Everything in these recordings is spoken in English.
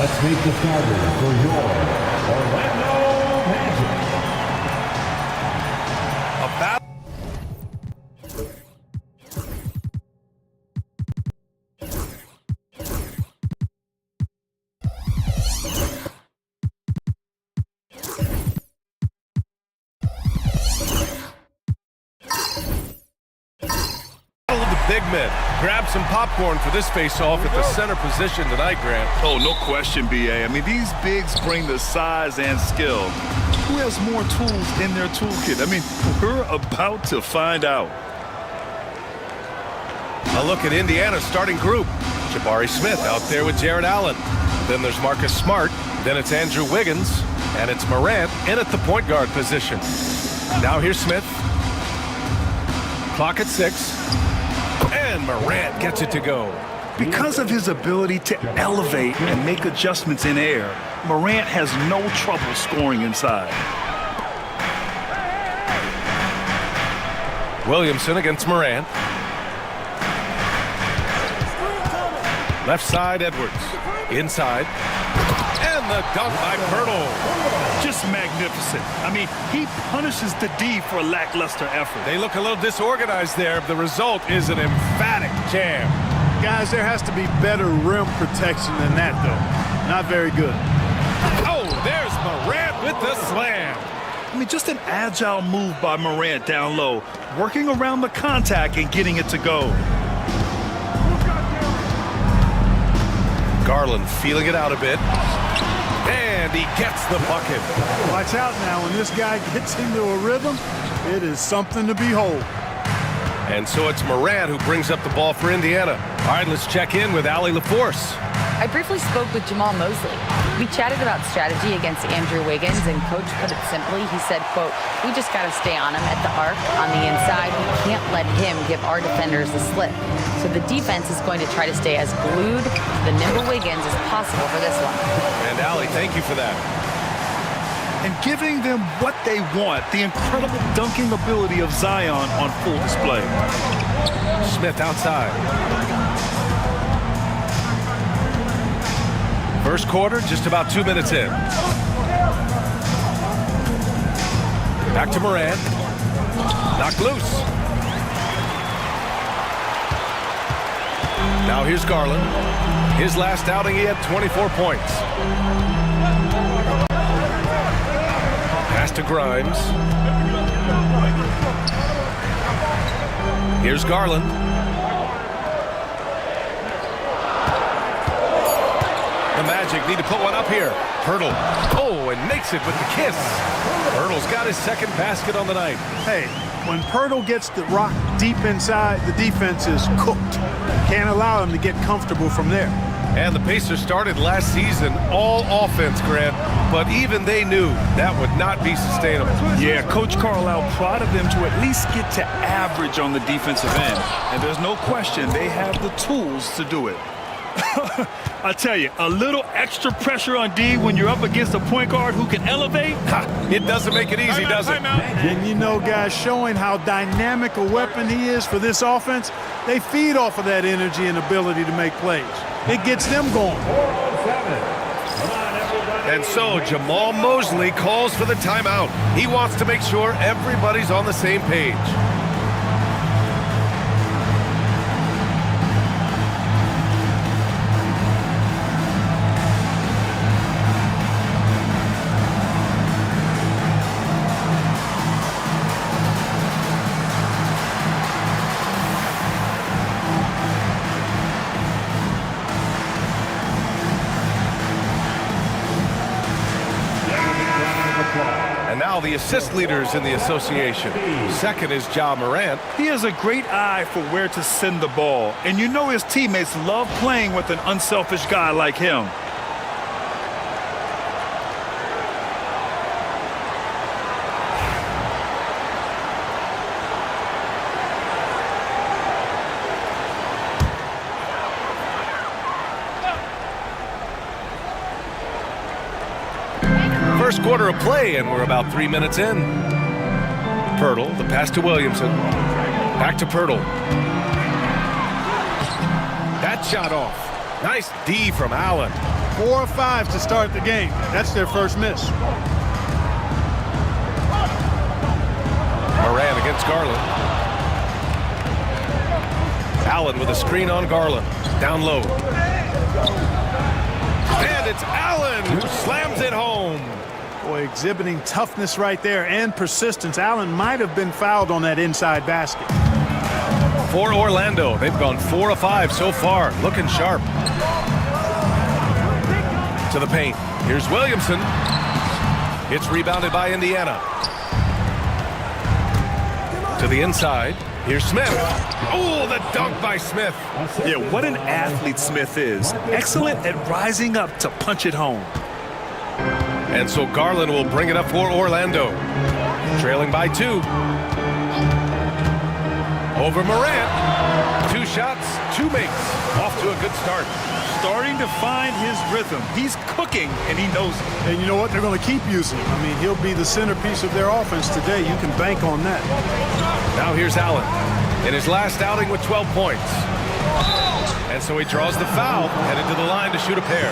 Let's meet the starters for your Orlando Magic. Big men. Grab some popcorn for this face-off at the center position tonight, Grant. Oh, no question, B.A. I mean, these bigs bring the size and skill. Who has more tools in their toolkit? I mean, we're about to find out. A look at Indiana's starting group. Jabari Smith out there with Jared Allen. Then there's Marcus Smart. Then it's Andrew Wiggins. And it's Morant in at the point guard position. Now here's Smith. Clock at 6. And Morant gets it to go. Because of his ability to elevate and make adjustments in air, Morant has no trouble scoring inside. Williamson against Morant. Left side, Edwards. Inside. And the dunk by Pirtle. Just magnificent. I mean, he punishes the D for a lackluster effort. They look a little disorganized there. The result is an emphatic jam. Guys, there has to be better rim protection than that, though. Not very good. Oh, there's Morant with the slam. I mean, just an agile move by Morant down low, working around the contact and getting it to go. Garland feeling it out a bit. And he gets the bucket. Watch out now. When this guy gets into a rhythm, it is something to behold. And so it's Morant who brings up the ball for Indiana. All right, let's check in with Allie LaForce. I briefly spoke with Jamal Mosley. We chatted about strategy against Andrew Wiggins, and Coach put it simply. He said, quote, "We just got to stay on him at the arc, on the inside. We can't let him give our defenders the slip. So the defense is going to try to stay as glued to the nimble Wiggins as possible for this one." And Allie, thank you for that. And giving them what they want, the incredible dunking ability of Zion on full display. Smith outside. First quarter, just about 2 minutes in. Back to Morant. Knocked loose. Now here's Garland. His last outing, he had 24 points. Pass to Grimes. Here's Garland. The Magic need to put one up here. Pirtle. Oh, and makes it with the kiss. Pirtle's got his second basket on the night. Hey, when Pirtle gets the rock deep inside, the defense is cooked. Can't allow him to get comfortable from there. And the Pacers started last season all offense, Grant, but even they knew that would not be sustainable. Yeah, Coach Carlisle prodded them to at least get to average on the defensive end. And there's no question they have the tools to do it. I tell you, a little extra pressure on D when you're up against a point guard who can elevate. It doesn't make it easy, does it? And you know, guys, showing how dynamic a weapon he is for this offense, they feed off of that energy and ability to make plays. It gets them going. And so Jamal Mosley calls for the timeout. He wants to make sure everybody's on the same page. And now the assist leaders in the association. Second is Ja Morant. He has a great eye for where to send the ball. And you know his teammates love playing with an unselfish guy like him. First quarter of play, and we're about 3 minutes in. Pirtle, the pass to Williamson. Back to Pirtle. That shot off. Nice D from Allen. 4 or 5 to start the game. That's their first miss. Moran against Garland. Allen with a screen on Garland. Down low. And it's Allen who slams it home. Boy, exhibiting toughness right there and persistence. Allen might have been fouled on that inside basket. For Orlando, they've gone 4 of 5 so far. Looking sharp. To the paint. Here's Williamson. It's rebounded by Indiana. To the inside. Here's Smith. Oh, the dunk by Smith. Yeah, what an athlete Smith is. Excellent at rising up to punch it home. And so Garland will bring it up for Orlando. Trailing by 2. Over Morant. 2 shots, 2 makes. Off to a good start. Starting to find his rhythm. He's cooking, and he knows it. And you know what? They're going to keep using him. I mean, he'll be the centerpiece of their offense today. You can bank on that. Now here's Allen in his last outing with 12 points. And so he draws the foul, headed to the line to shoot a pair.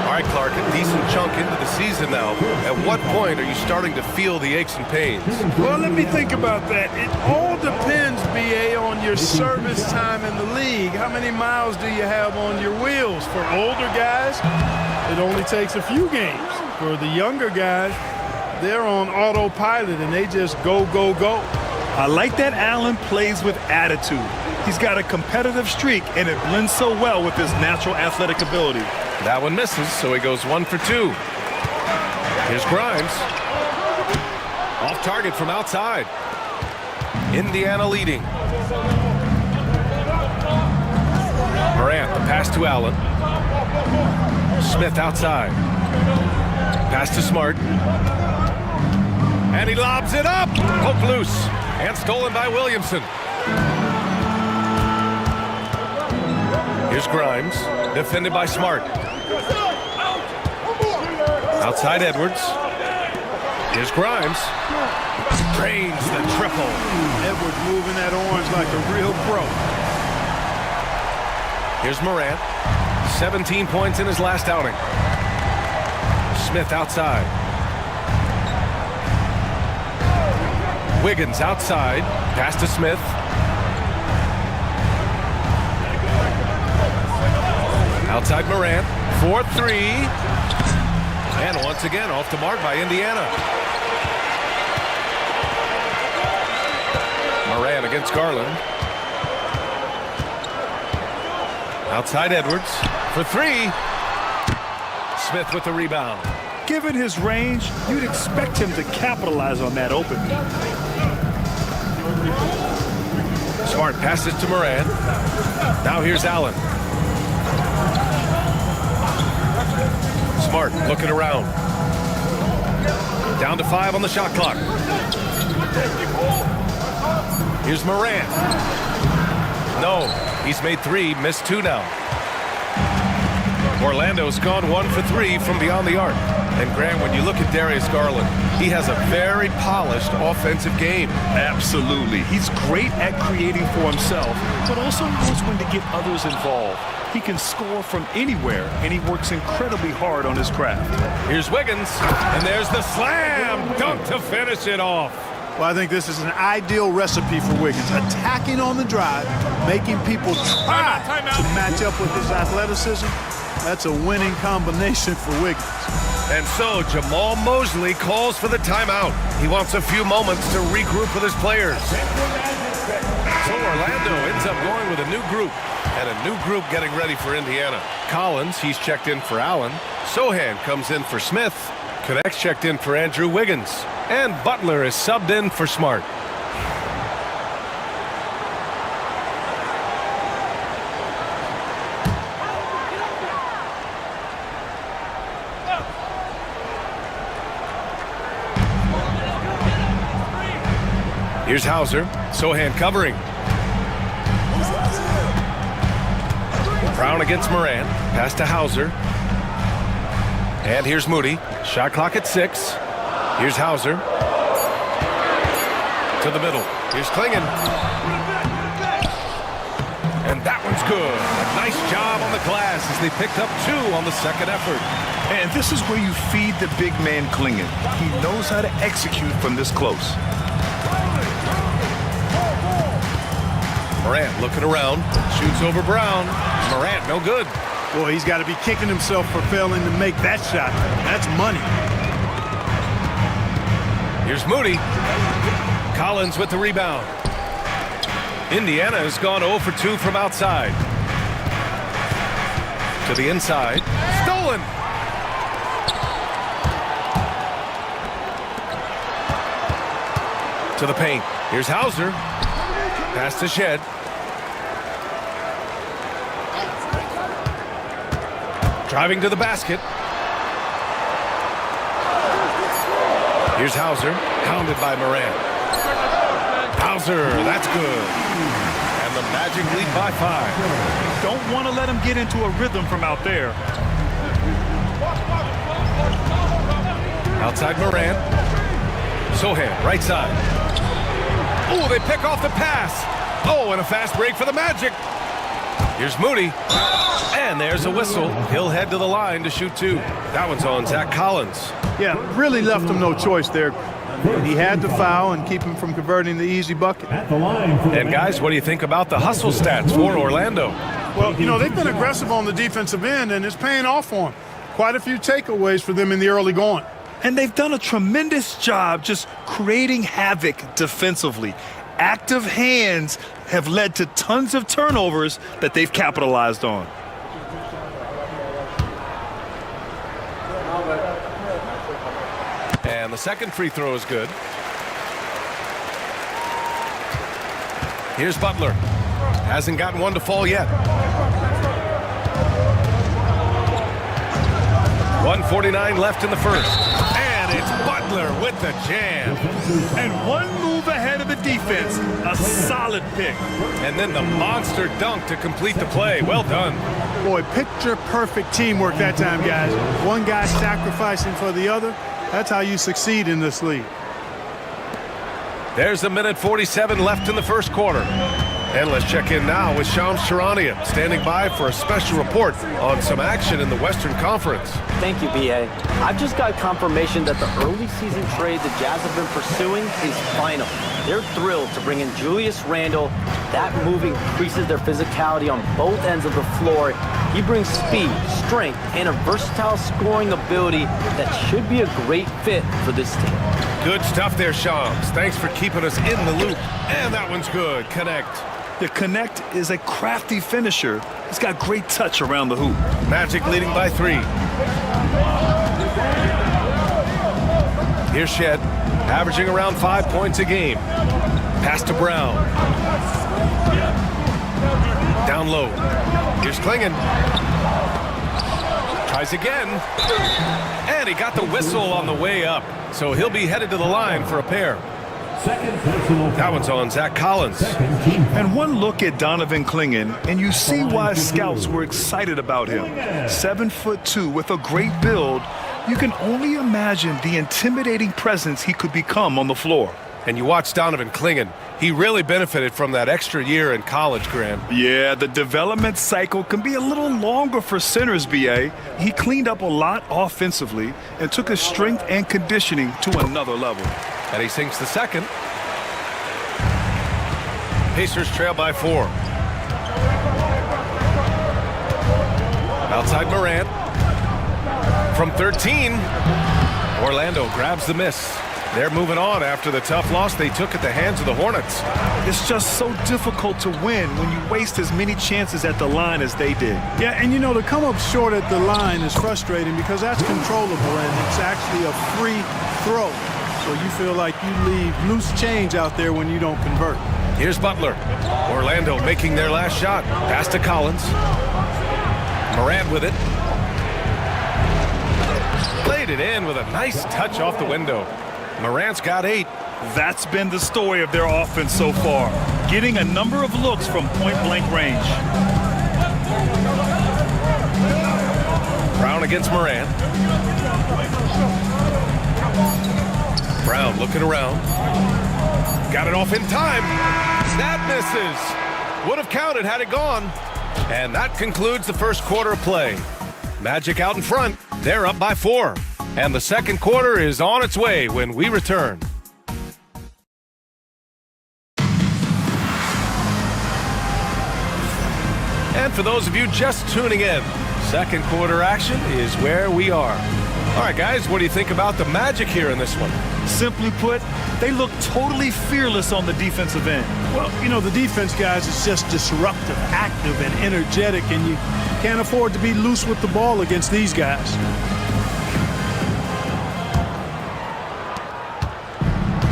All right, Clark, a decent chunk into the season now. At what point are you starting to feel the aches and pains? Well, let me think about that. It all depends, B.A., on your service time in the league. How many miles do you have on your wheels? For older guys, it only takes a few games. For the younger guys, they're on autopilot and they just go, go, go. I like that Allen plays with attitude. He's got a competitive streak, and it blends so well with his natural athletic ability. That one misses, so he goes 1 for 2. Here's Grimes. Off target from outside. Indiana leading. Morant, the pass to Allen. Smith outside. Pass to Smart. And he lobs it up. Hook loose. And stolen by Williamson. Here's Grimes. Defended by Smart. Outside Edwards. Here's Grimes. Drains the triple. Edwards moving that orange like a real pro. Here's Morant. 17 points in his last outing. Smith outside. Wiggins outside. Pass to Smith. Outside Morant. 4-3. And once again off the mark by Indiana. Morant against Garland. Outside Edwards for 3. Smith with the rebound. Given his range, you'd expect him to capitalize on that opening. Smart passes to Morant. Now here's Allen. Smart looking around. Down to 5 on the shot clock. Here's Morant. No, he's made 3, missed 2 now. Orlando's gone 1 for 3 from beyond the arc. And Graham, when you look at Darius Garland, he has a very polished offensive game. Absolutely. He's great at creating for himself, but also knows when to get others involved. He can score from anywhere, and he works incredibly hard on his craft. Here's Wiggins, and there's the slam dunk to finish it off. Well, I think this is an ideal recipe for Wiggins. Attacking on the drive, making people try to match up with his athleticism. That's a winning combination for Wiggins. And so Jamal Mosley calls for the timeout. He wants a few moments to regroup with his players. So Orlando ends up going with a new group, and a new group getting ready for Indiana. Collins, he's checked in for Allen. Sohan comes in for Smith. Connects checked in for Andrew Wiggins. And Butler is subbed in for Smart. Here's Hauser. Sohan covering. Brown against Moran. Pass to Hauser. And here's Moody. Shot clock at 6. Here's Hauser. To the middle. Here's Klingon. And that one's good. Nice job on the glass as they picked up 2 on the second effort. And this is where you feed the big man Clingan. He knows how to execute from this close. Morant looking around, shoots over Brown. Morant, no good. Boy, he's got to be kicking himself for failing to make that shot. That's money. Here's Moody. Collins with the rebound. Indiana has gone 0 for 2 from outside. To the inside. Stolen. To the paint. Here's Hauser. Pass to Shed. Driving to the basket. Here's Hauser, pounded by Morant. Hauser, that's good. And the Magic lead by 5. Don't want to let him get into a rhythm from out there. Outside Morant. Sohan, right side. Oh, they pick off the pass. Oh, and a fast break for the Magic. Here's Moody. And there's a whistle. He'll head to the line to shoot 2. That one's on Zach Collins. Yeah, really left him no choice there. He had to foul and keep him from converting the easy bucket. At the line for And guys, what do you think about the hustle stats for Orlando? Well, you know, they've been aggressive on the defensive end, and it's paying off for them. Quite a few takeaways for them in the early going. And they've done a tremendous job just creating havoc defensively. Active hands have led to tons of turnovers that they've capitalized on. And the second free throw is good. Here's Butler. Hasn't gotten one to fall yet. 1:49 left in the first. And it's Butler with the jam. And one move ahead of the defense. A solid pick. And then the monster dunk to complete the play. Well done. Boy, picture-perfect teamwork that time, guys. One guy sacrificing for the other. That's how you succeed in this league. There's a minute 47 left in the first quarter. And let's check in now with Shams Charania, standing by for a special report on some action in the Western Conference. Thank you, B.A. I've just got confirmation that the early season trade the Jazz have been pursuing is final. They're thrilled to bring in Julius Randle. That move increases their physicality on both ends of the floor. He brings speed, strength, and a versatile scoring ability that should be a great fit for this team. Good stuff there, Shams. Thanks for keeping us in the loop. And that one's good. Connect. The Connect is a crafty finisher. He's got great touch around the hoop. Magic leading by 3. Here's Shed, averaging around 5 points a game. Pass to Brown. Down low. Here's Clingan. Tries again. And he got the whistle on the way up. So he'll be headed to the line for a pair. That one's on Zach Collins. And one look at Donovan Clingan, and you see why scouts were excited about him. 7'2" with a great build. You can only imagine the intimidating presence he could become on the floor. And you watch Donovan Clingan. He really benefited from that extra year in college, Grant. Yeah, the development cycle can be a little longer for centers, B.A. He cleaned up a lot offensively and took his strength and conditioning to another level. And he sinks the second. Pacers trail by 4. Outside Morant. From 13, Orlando grabs the miss. They're moving on after the tough loss they took at the hands of the Hornets. It's just so difficult to win when you waste as many chances at the line as they did. Yeah, and you know, to come up short at the line is frustrating because that's controllable and it's actually a free throw. So you feel like you leave loose change out there when you don't convert. Here's Butler. Orlando making their last shot. Pass to Collins. Morant with it. Played it in with a nice touch off the window. Morant's got 8. That's been the story of their offense so far, getting a number of looks from point-blank range. Brown against Morant. Brown looking around. Got it off in time. That misses. Would have counted had it gone. And that concludes the first quarter of play. Magic out in front. They're up by 4. And the second quarter is on its way when we return. And for those of you just tuning in, second quarter action is where we are. All right, guys, what do you think about the Magic here in this one? Simply put, they look totally fearless on the defensive end. Well, you know, the defense, guys, is just disruptive, active, and energetic, and you can't afford to be loose with the ball against these guys.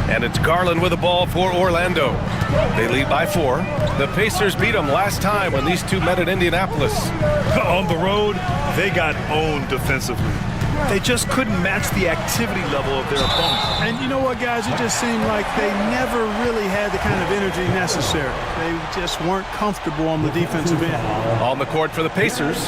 And it's Garland with the ball for Orlando. They lead by 4. The Pacers beat them last time when these two met at Indianapolis. On the road, they got owned defensively. They just couldn't match the activity level of their opponents. And you know what, guys? It just seemed like they never really had the kind of energy necessary. They just weren't comfortable on the defensive end. On the court for the Pacers,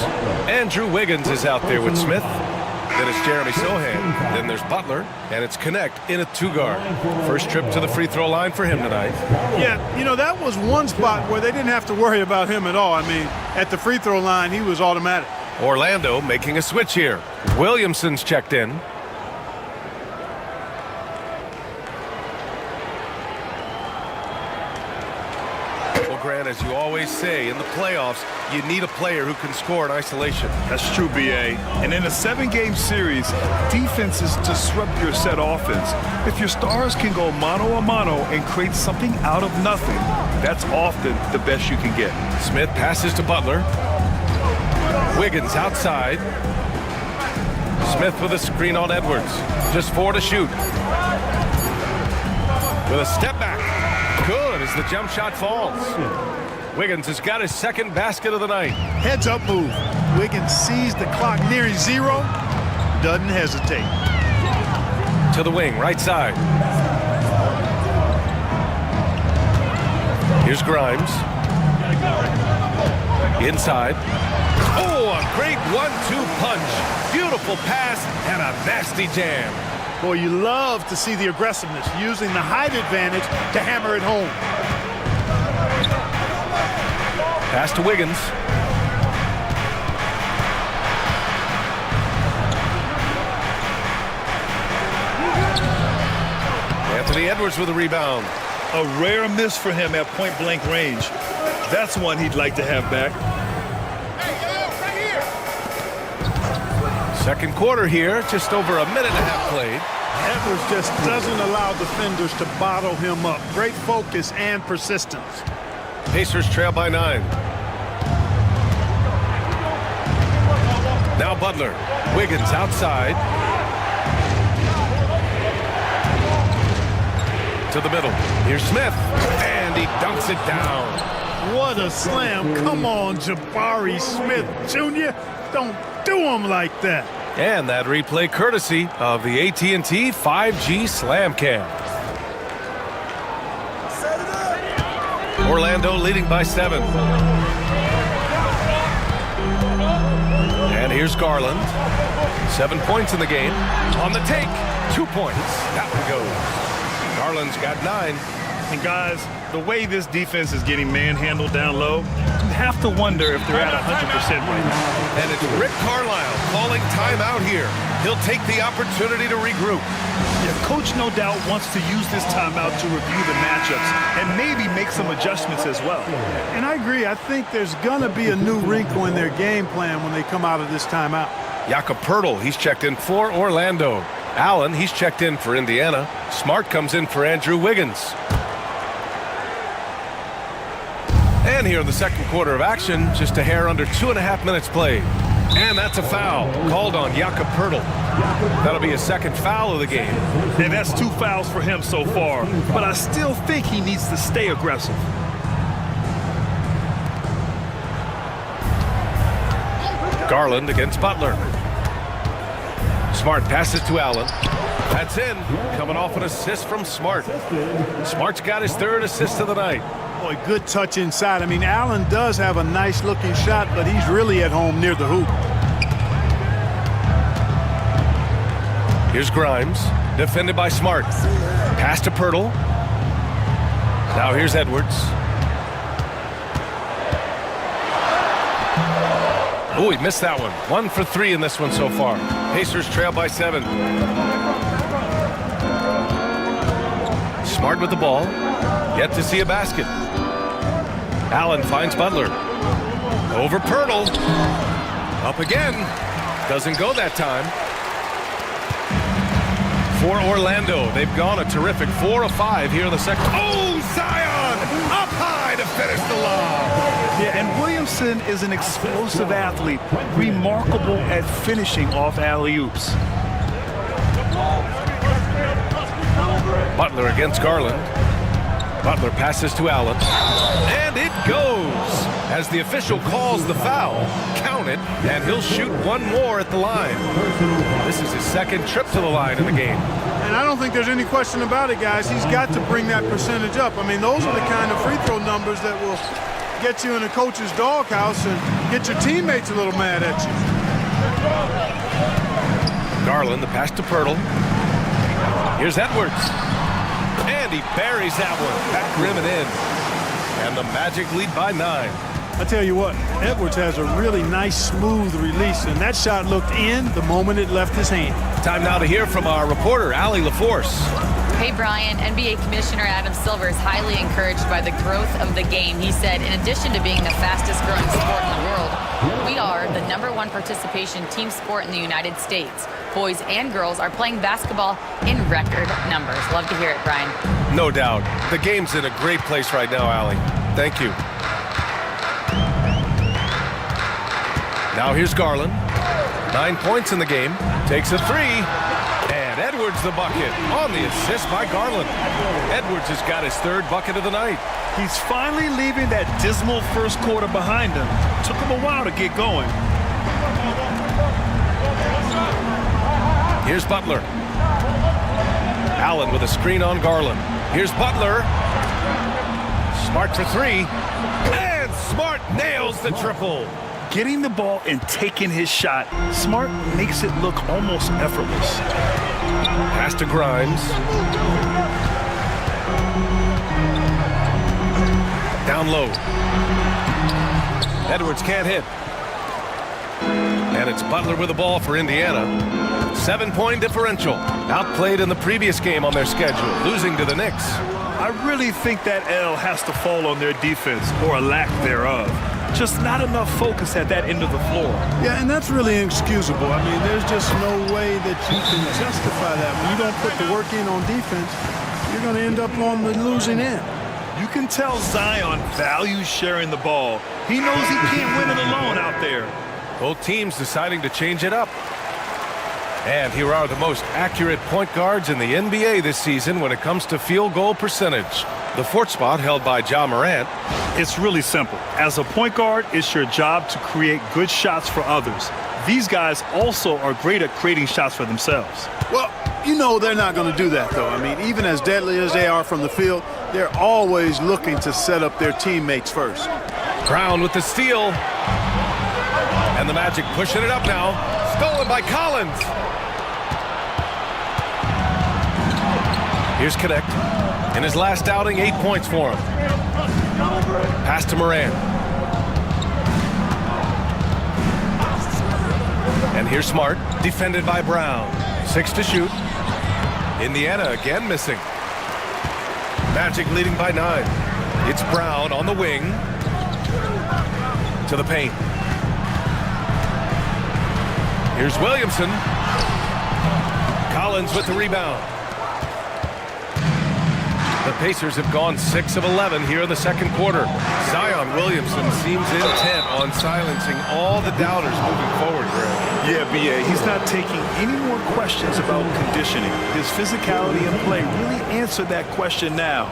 Andrew Wiggins is out there with Smith. Then it's Jeremy Sohan. Then there's Butler. And it's Connect in a 2-guard. First trip to the free throw line for him tonight. Yeah, you know, that was one spot where they didn't have to worry about him at all. I mean, at the free throw line, he was automatic. Orlando making a switch here. Williamson's checked in. Well, Grant, as you always say, in the playoffs, you need a player who can score in isolation. That's true, B.A. And in a 7-game series, defenses disrupt your set offense. If your stars can go mano-a-mano and create something out of nothing, that's often the best you can get. Smith passes to Butler. Wiggins outside. Smith with a screen on Edwards. Just 4 to shoot. With a step back. Good as the jump shot falls. Wiggins has got his second basket of the night. Heads up move. Wiggins sees the clock nearing 0. Doesn't hesitate. To the wing, right side. Here's Grimes. Inside. Oh, a great 1-2 punch. Beautiful pass and a nasty jam. Boy, you love to see the aggressiveness, using the height advantage to hammer it home. Pass to Wiggins. Anthony Edwards with a rebound. A rare miss for him at point-blank range. That's one he'd like to have back. Second quarter here, just over a minute and a half played. Edwards just doesn't allow defenders to bottle him up. Great focus and persistence. Pacers trail by 9. Now Butler. Wiggins outside. To the middle. Here's Smith. And he dunks it down. What a slam. Come on, Jabari Smith Jr. Don't do him like that. And that replay courtesy of the AT&T 5G Slam Cam. Orlando leading by 7. And here's Garland. 7 points in the game. On the take. 2 points. That one goes. Garland's got 9. And guys, the way this defense is getting manhandled down low, you have to wonder if they're at 100% right now. And it's Rick Carlisle calling timeout here. He'll take the opportunity to regroup. Yeah, Coach no doubt wants to use this timeout to review the matchups and maybe make some adjustments as well. And I agree. I think there's going to be a new wrinkle in their game plan when they come out of this timeout. Jakob Poeltl, he's checked in for Orlando. Allen, he's checked in for Indiana. Smart comes in for Andrew Wiggins. And here in the second quarter of action, just a hair under 2.5 minutes played. And that's a foul called on Jakob Poeltl. That'll be a second foul of the game. And that's 2 fouls for him so far. But I still think he needs to stay aggressive. Garland against Butler. Smart passes to Allen. That's in. Coming off an assist from Smart. Smart's got his 3rd assist of the night. Boy, good touch inside. I mean, Allen does have a nice-looking shot, but he's really at home near the hoop. Here's Grimes, defended by Smart. Pass to Poeltl. Now here's Edwards. Oh, he missed that one. 1 for 3 in this one so far. Pacers trail by 7. Smart with the ball. Yet to see a basket. Allen finds Butler. Over Pirtle. Up again. Doesn't go that time. For Orlando, they've gone a terrific 4 of 5 here in the second. Oh, Zion! Up high to finish the lob. Yeah, and Williamson is an explosive athlete, remarkable at finishing off alley-oops. Butler against Garland. Butler passes to Allen. And it goes! As the official calls the foul, count it, and he'll shoot one more at the line. This is his second trip to the line in the game. And I don't think there's any question about it, guys. He's got to bring that percentage up. I mean, those are the kind of free throw numbers that will get you in a coach's doghouse and get your teammates a little mad at you. Garland, the pass to Pirtle. Here's Edwards. And he buries that one. Back rim and in. And the Magic lead by 9. I tell you what, Edwards has a really nice, smooth release, and that shot looked in the moment it left his hand. Time now to hear from our reporter, Allie LaForce. Hey, Brian. NBA Commissioner Adam Silver is highly encouraged by the growth of the game. He said, in addition to being the fastest growing sport in the world, we are the #1 participation team sport in the United States. Boys and girls are playing basketball in record numbers. Love to hear it, Brian. No doubt. The game's in a great place right now, Allie. Thank you. Now here's Garland. 9 points in the game. Takes a 3. And Edwards the bucket on the assist by Garland. Edwards has got his 3rd bucket of the night. He's finally leaving that dismal first quarter behind him. Took him a while to get going. Here's Butler. Allen with a screen on Garland. Here's Butler. Smart for 3. And Smart nails the triple. Getting the ball and taking his shot, Smart makes it look almost effortless. Pass to Grimes. Down low. Edwards can't hit. And it's Butler with the ball for Indiana. 7-point differential. Outplayed in the previous game on their schedule, losing to the Knicks. I really think that L has to fall on their defense, or a lack thereof. Just not enough focus at that end of the floor. Yeah, and that's really inexcusable. I mean, there's just no way that you can justify that. When you don't put the work in on defense, you're going to end up on the losing end. You can tell Zion values sharing the ball. He knows he can't win it alone out there. Both teams deciding to change it up. And here are the most accurate point guards in the NBA this season when it comes to field goal percentage. The 4th spot held by Ja Morant. It's really simple. As a point guard, it's your job to create good shots for others. These guys also are great at creating shots for themselves. Well, you know they're not going to do that, though. I mean, even as deadly as they are from the field, they're always looking to set up their teammates first. Brown with the steal. And the Magic pushing it up now. Stolen by Collins. Here's Connect. In his last outing, 8 points for him. Pass to Morant. And here's Smart, defended by Brown. 6 to shoot. Indiana again missing. Magic leading by 9. It's Brown on the wing. To the paint. Here's Williamson. Collins with the rebound. The Pacers have gone 6 of 11 here in the second quarter. Zion Williamson seems intent on silencing all the doubters moving forward, Greg. Yeah, B.A., he's not taking any more questions about conditioning. His physicality and play really answered that question now.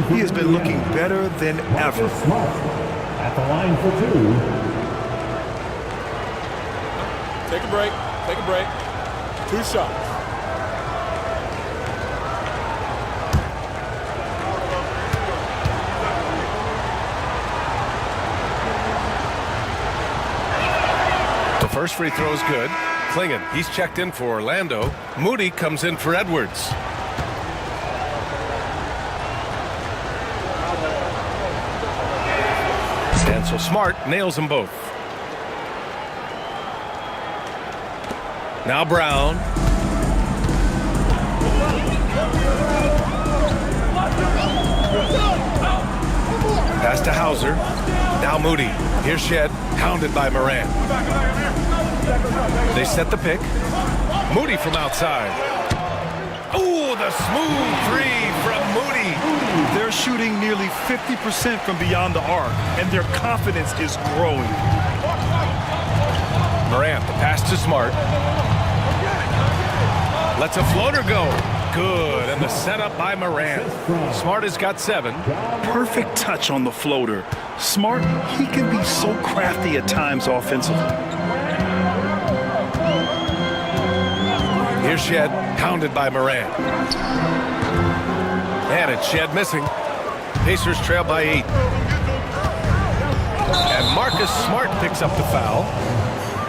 He has been looking better than ever. At the line for 2. Take a break. Take a break. 2 shots. The first free throw is good. Klingon, he's checked in for Orlando. Moody comes in for Edwards. And so Smart nails them both. Now Brown. Pass to Hauser. Now Moody. Here's Shed, hounded by Morant. They set the pick. Moody from outside. Oh, the smooth three from Moody. They're shooting nearly 50% from beyond the arc, and their confidence is growing. Morant, the pass to Smart. Lets a floater go. Good, and the setup by Morant. Smart has got 7. Perfect touch on the floater. Smart, he can be so crafty at times offensively. Here's Shed, hounded by Morant. And it's Shed missing. Pacers trail by 8. And Marcus Smart picks up the foul.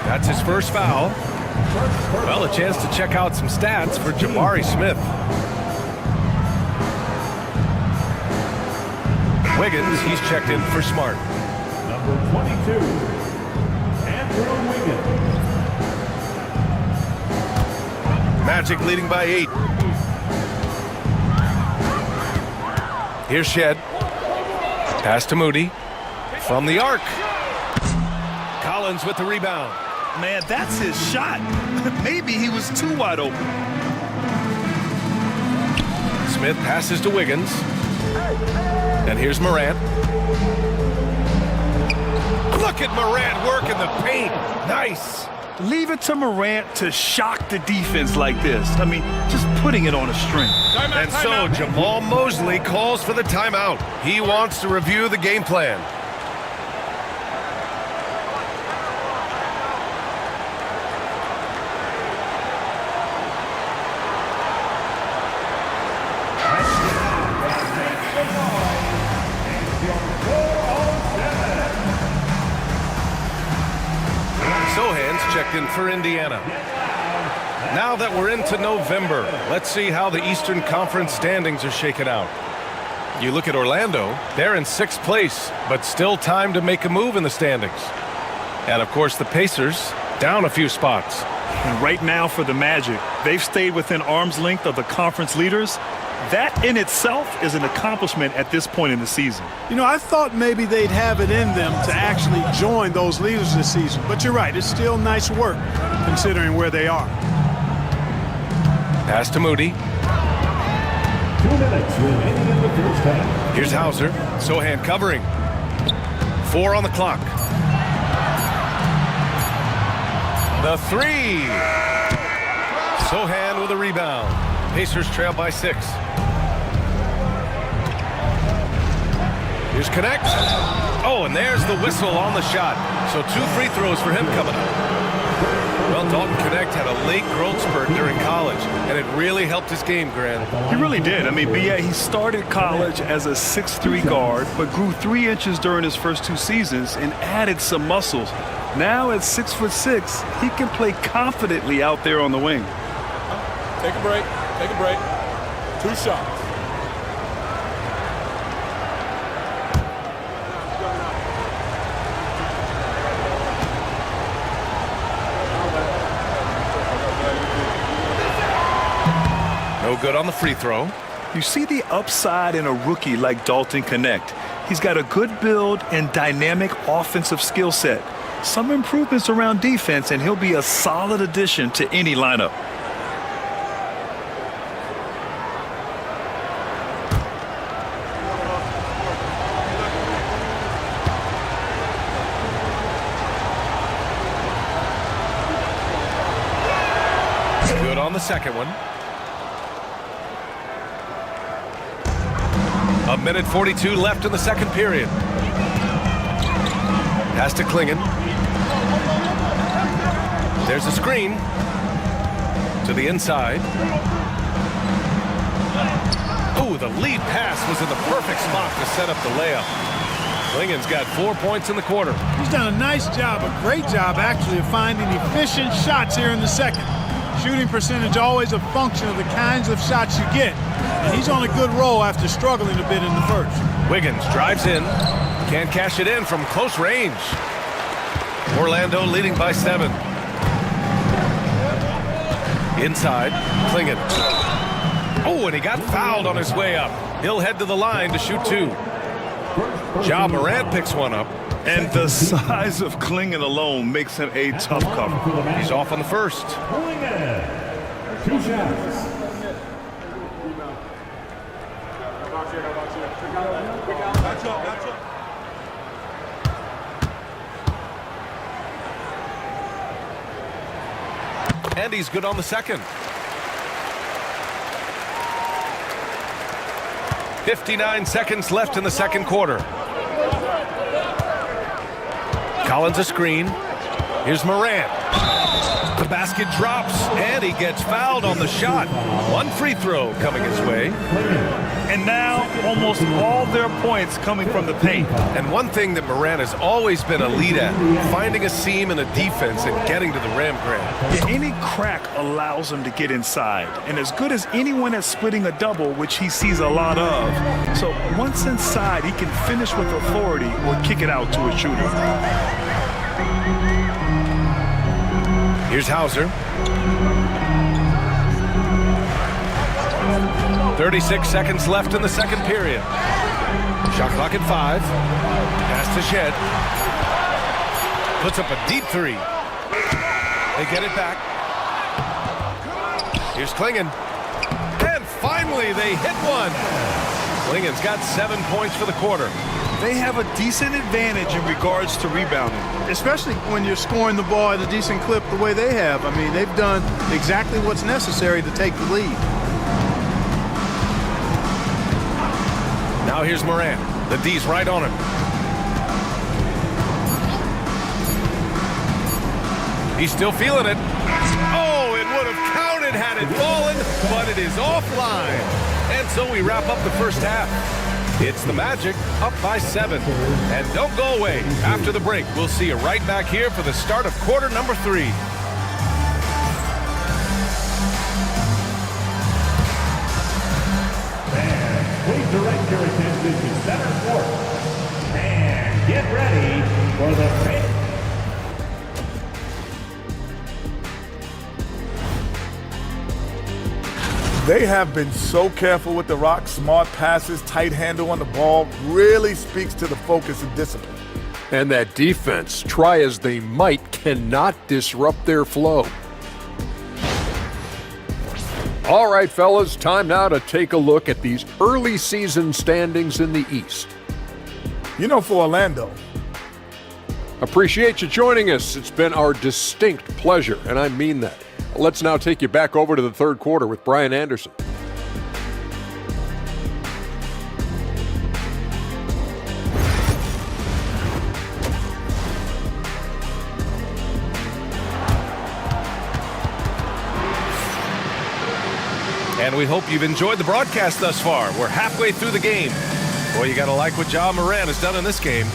That's his first foul. Well, a chance to check out some stats for Jabari Smith. Wiggins, he's checked in for Smart. Number 22, Andrew Wiggins. Magic leading by 8. Here's Shed. Pass to Moody. From the arc. Collins with the rebound. Man, that's his shot. Maybe he was too wide open. Smith passes to Wiggins. And here's Morant. Look at Morant working the paint. Nice. Leave it to Morant to shock the defense like this. I mean, just putting it on a string. And so Jamal Mosley calls for the timeout. He wants to review the game plan. Checked in for Indiana. Now that we're into November, let's see how the Eastern Conference standings are shaken out. You look at Orlando, they're in 6th place, but still time to make a move in the standings. And of course the Pacers, down a few spots. And right now for the Magic, they've stayed within arm's length of the conference leaders. That in itself is an accomplishment at this point in the season. You know, I thought maybe they'd have it in them to actually join those leaders this season. But you're right, it's still nice work considering where they are. Pass to Moody. 2 minutes remaining in the first half. Here's Hauser. Sohan covering. 4 on the clock. The 3. Sohan with a rebound. Pacers trail by 6. Here's Connect. Oh, and there's the whistle on the shot. So 2 free throws for him coming up. Well, Dalton Connect had a late growth spurt during college, and it really helped his game, Grant. He really did. I mean, B.A., he started college as a 6'3" guard, but grew 3 inches during his first 2 seasons and added some muscles. Now at 6'6", he can play confidently out there on the wing. Take a break. Take a break. 2 shots. No good on the free throw. You see the upside in a rookie like Dalton Connect. He's got a good build and dynamic offensive skill set. Some improvements around defense, and he'll be a solid addition to any lineup. Good on the second one. 1:42 left in the second period. Pass to Klingon. There's a screen to the inside. Oh, the lead pass was in the perfect spot to set up the layup. Klingon's got 4 points in the quarter. He's done a nice job, a great job actually, of finding efficient shots here in the second. Shooting percentage always a function of the kinds of shots you get. And he's on a good roll after struggling a bit in the first. Wiggins drives in. Can't cash it in from close range. Orlando leading by 7. Inside, Klingon. Oh, and he got fouled on his way up. He'll head to the line to shoot 2. Ja Morant picks one up. And the size of Klingon alone makes him a tough cover. He's off on the first. Klingon, 2 shots. And he's good on the second. 59 seconds left in the second quarter. Collins a screen. Here's Morant. The basket drops, and he gets fouled on the shot. 1 free throw coming his way. And now almost all their points coming from the paint. And one thing that Morant has always been elite at, finding a seam in a defense and getting to the rim, Grant. Yeah, any crack allows him to get inside. And as good as anyone at splitting a double, which he sees a lot of. So once inside, he can finish with authority or kick it out to a shooter. Here's Hauser. 36 seconds left in the second period. Shot clock at 5. Pass to Shed. Puts up a deep 3. They get it back. Here's Klingon. And finally they hit one. Klingon's got 7 points for the quarter. They have a decent advantage in regards to rebounding. Especially when you're scoring the ball at a decent clip the way they have. I mean, they've done exactly what's necessary to take the lead. Now here's Morant. The D's right on him. He's still feeling it. Oh, it would have counted had it fallen, but it is offline. And so we wrap up the first half. It's the Magic up by 7. And don't go away. After the break, we'll see you right back here for the start of quarter number 3. Please direct your attention to center court. And get ready for the fifth. They have been so careful with the rock. Smart passes, tight handle on the ball, really speaks to the focus and discipline. And that defense, try as they might, cannot disrupt their flow. All right, fellas, time now to take a look at these early season standings in the East. You know, for Orlando. Appreciate you joining us. It's been our distinct pleasure, and I mean that. Let's now take you back over to the third quarter with Brian Anderson. And we hope you've enjoyed the broadcast thus far. We're halfway through the game. Boy, you got to like what Ja Morant has done in this game.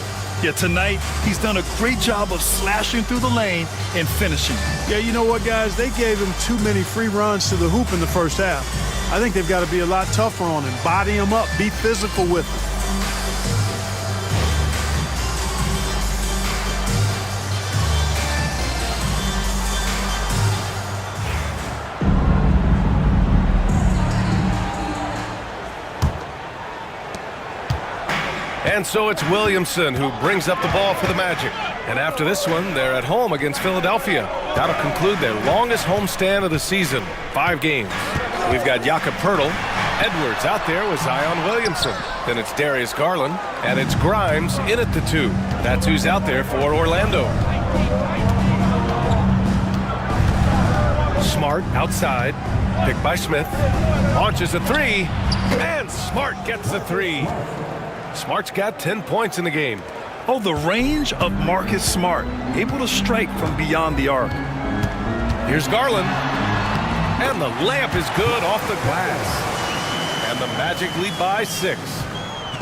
Yeah, tonight, he's done a great job of slashing through the lane and finishing. Yeah, you know what, guys? They gave him too many free runs to the hoop in the first half. I think they've got to be a lot tougher on him. Body him up. Be physical with him. And so it's Williamson who brings up the ball for the Magic. And after this one, they're at home against Philadelphia. That'll conclude their longest homestand of the season, 5 games. We've got Jakob Poeltl. Edwards out there with Zion Williamson. Then it's Darius Garland, and it's Grimes in at the 2. That's who's out there for Orlando. Smart outside, picked by Smith. Launches a 3, and Smart gets the 3. Smart's got 10 points in the game. Oh, the range of Marcus Smart, able to strike from beyond the arc. Here's Garland. And the layup is good off the glass. And the Magic lead by 6.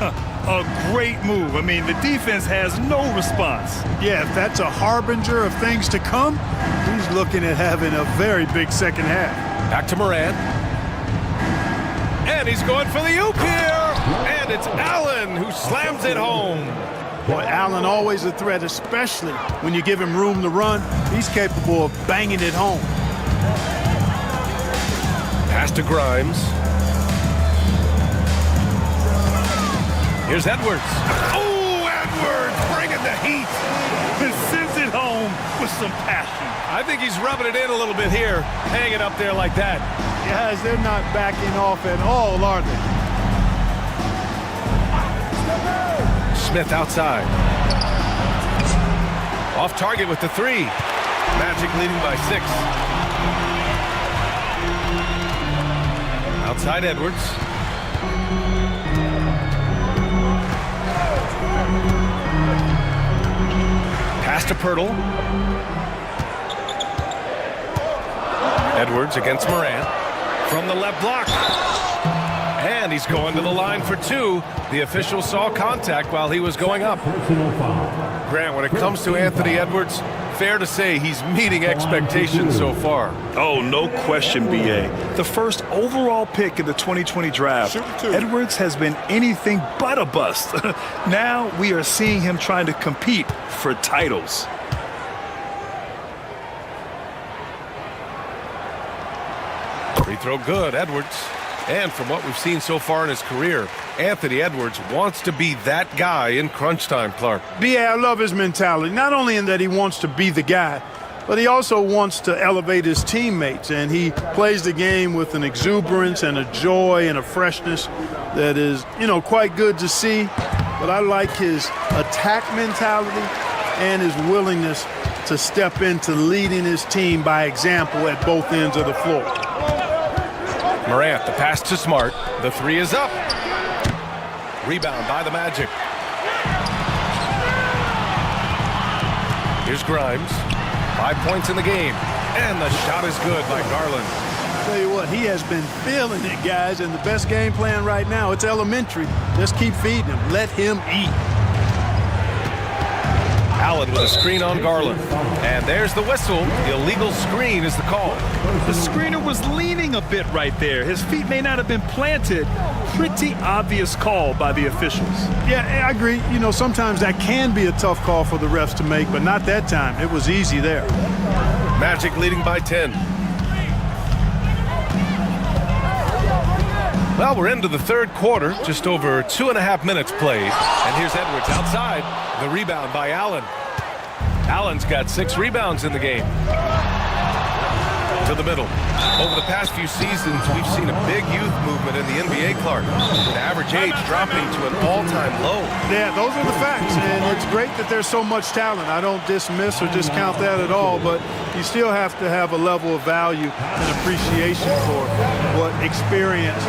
A great move. I mean, the defense has no response. Yeah, if that's a harbinger of things to come, he's looking at having a very big second half. Back to Morant. And he's going for the oop here. And it's Allen who slams it home. Boy, Allen always a threat, especially when you give him room to run. He's capable of banging it home. Pass to Grimes. Here's Edwards. Oh, Edwards bringing the heat. And sends it home with some passion. I think he's rubbing it in a little bit here, hanging up there like that. Guys, they're not backing off at all, are they? Smith outside. Off target with the 3. Magic leading by 6. Outside Edwards. Pass to Pirtle. Edwards against Morant. From the left block. And he's going to the line for 2. The official saw contact while he was going up. Grant, when it comes to Anthony Edwards, fair to say he's meeting expectations so far. Oh, no question, B.A. The first overall pick in the 2020 draft, Edwards has been anything but a bust. Now we are seeing him trying to compete for titles. Free throw good, Edwards. And from what we've seen so far in his career, Anthony Edwards wants to be that guy in crunch time, Clark. B.A., I love his mentality, not only in that he wants to be the guy, but he also wants to elevate his teammates, and he plays the game with an exuberance and a joy and a freshness that is, quite good to see. But I like his attack mentality and his willingness to step into leading his team by example at both ends of the floor. Morant, the pass to Smart. The 3 is up. Rebound by the Magic. Here's Grimes. 5 points in the game. And the shot is good by Garland. Tell you what, he has been feeling it, guys, and the best game plan right now, it's elementary. Just keep feeding him. Let him eat. Allen with a screen on Garland. And there's the whistle. The illegal screen is the call. The screener was leaning a bit right there. His feet may not have been planted. Pretty obvious call by the officials. Yeah, I agree. Sometimes that can be a tough call for the refs to make, but not that time. It was easy there. Magic leading by 10. Well, we're into the third quarter, just over 2.5 minutes played. And here's Edwards outside. The rebound by Allen. Allen's got 6 rebounds in the game. To the middle. Over the past few seasons, we've seen a big youth movement in the NBA, Clark, with average age dropping to an all-time low. Yeah, those are the facts, and it's great that there's so much talent. I don't dismiss or discount that at all, but you still have to have a level of value and appreciation for what experienced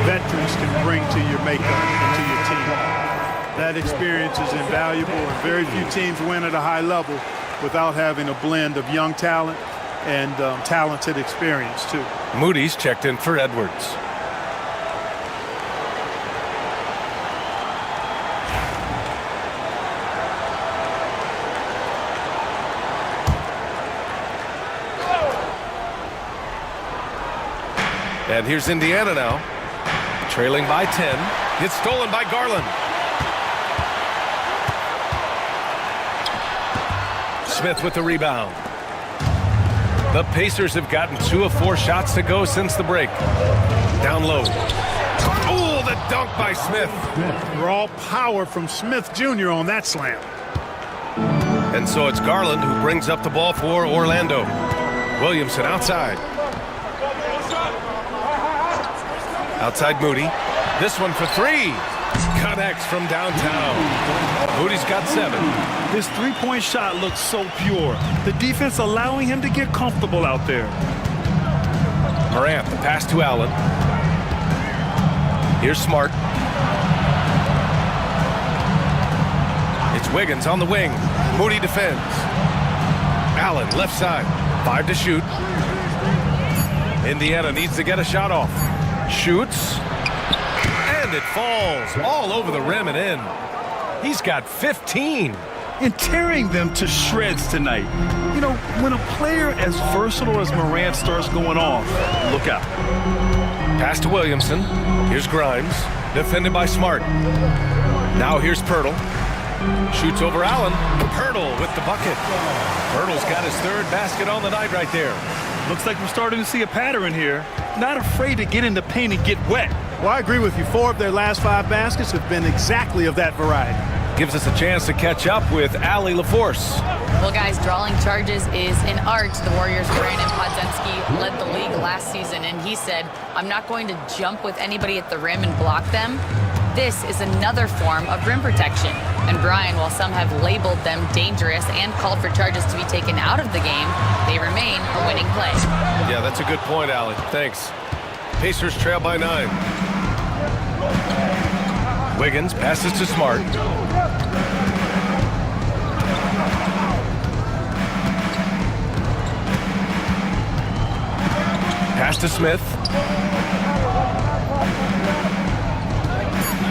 veterans can bring to your makeup and to your team. That experience is invaluable, and very few teams win at a high level without having a blend of young talent and talented experience, too. Moody's checked in for Edwards. And here's Indiana now, trailing by 10. It's stolen by Garland. Smith with the rebound. The Pacers have gotten 2 of 4 shots to go since the break. Down low. Oh, the dunk by Smith. Raw power from Smith Jr. on that slam. And so it's Garland who brings up the ball for Orlando. Williamson outside. Outside Moody. This one for 3. Connects from downtown. Moody's got 7. His three-point shot looks so pure. The defense allowing him to get comfortable out there. Morant, the pass to Allen. Here's Smart. It's Wiggins on the wing. Moody defends. Allen, left side. 5 to shoot. Indiana needs to get a shot off. Shoots. And it falls all over the rim and in. He's got 15. And tearing them to shreds tonight. You know, when a player as versatile as Morant starts going off, look out. Pass to Williamson. Here's Grimes. Defended by Smart. Now here's Pirtle. Shoots over Allen. Hurdle with the bucket. Hurdle's got his third basket on the night right there. Looks like we're starting to see a pattern here. Not afraid to get in the paint and get wet. Well, I agree with you. 4 of their last 5 baskets have been exactly of that variety. Gives us a chance to catch up with Allie LaForce. Well, guys, drawing charges is an art. The Warriors' Brandon Podziemski led the league last season, and he said, I'm not going to jump with anybody at the rim and block them. This is another form of rim protection. And Brian, while some have labeled them dangerous and called for charges to be taken out of the game, they remain a winning play. Yeah, that's a good point, Allie. Thanks. Pacers trail by 9. Wiggins passes to Smart. Pass to Smith.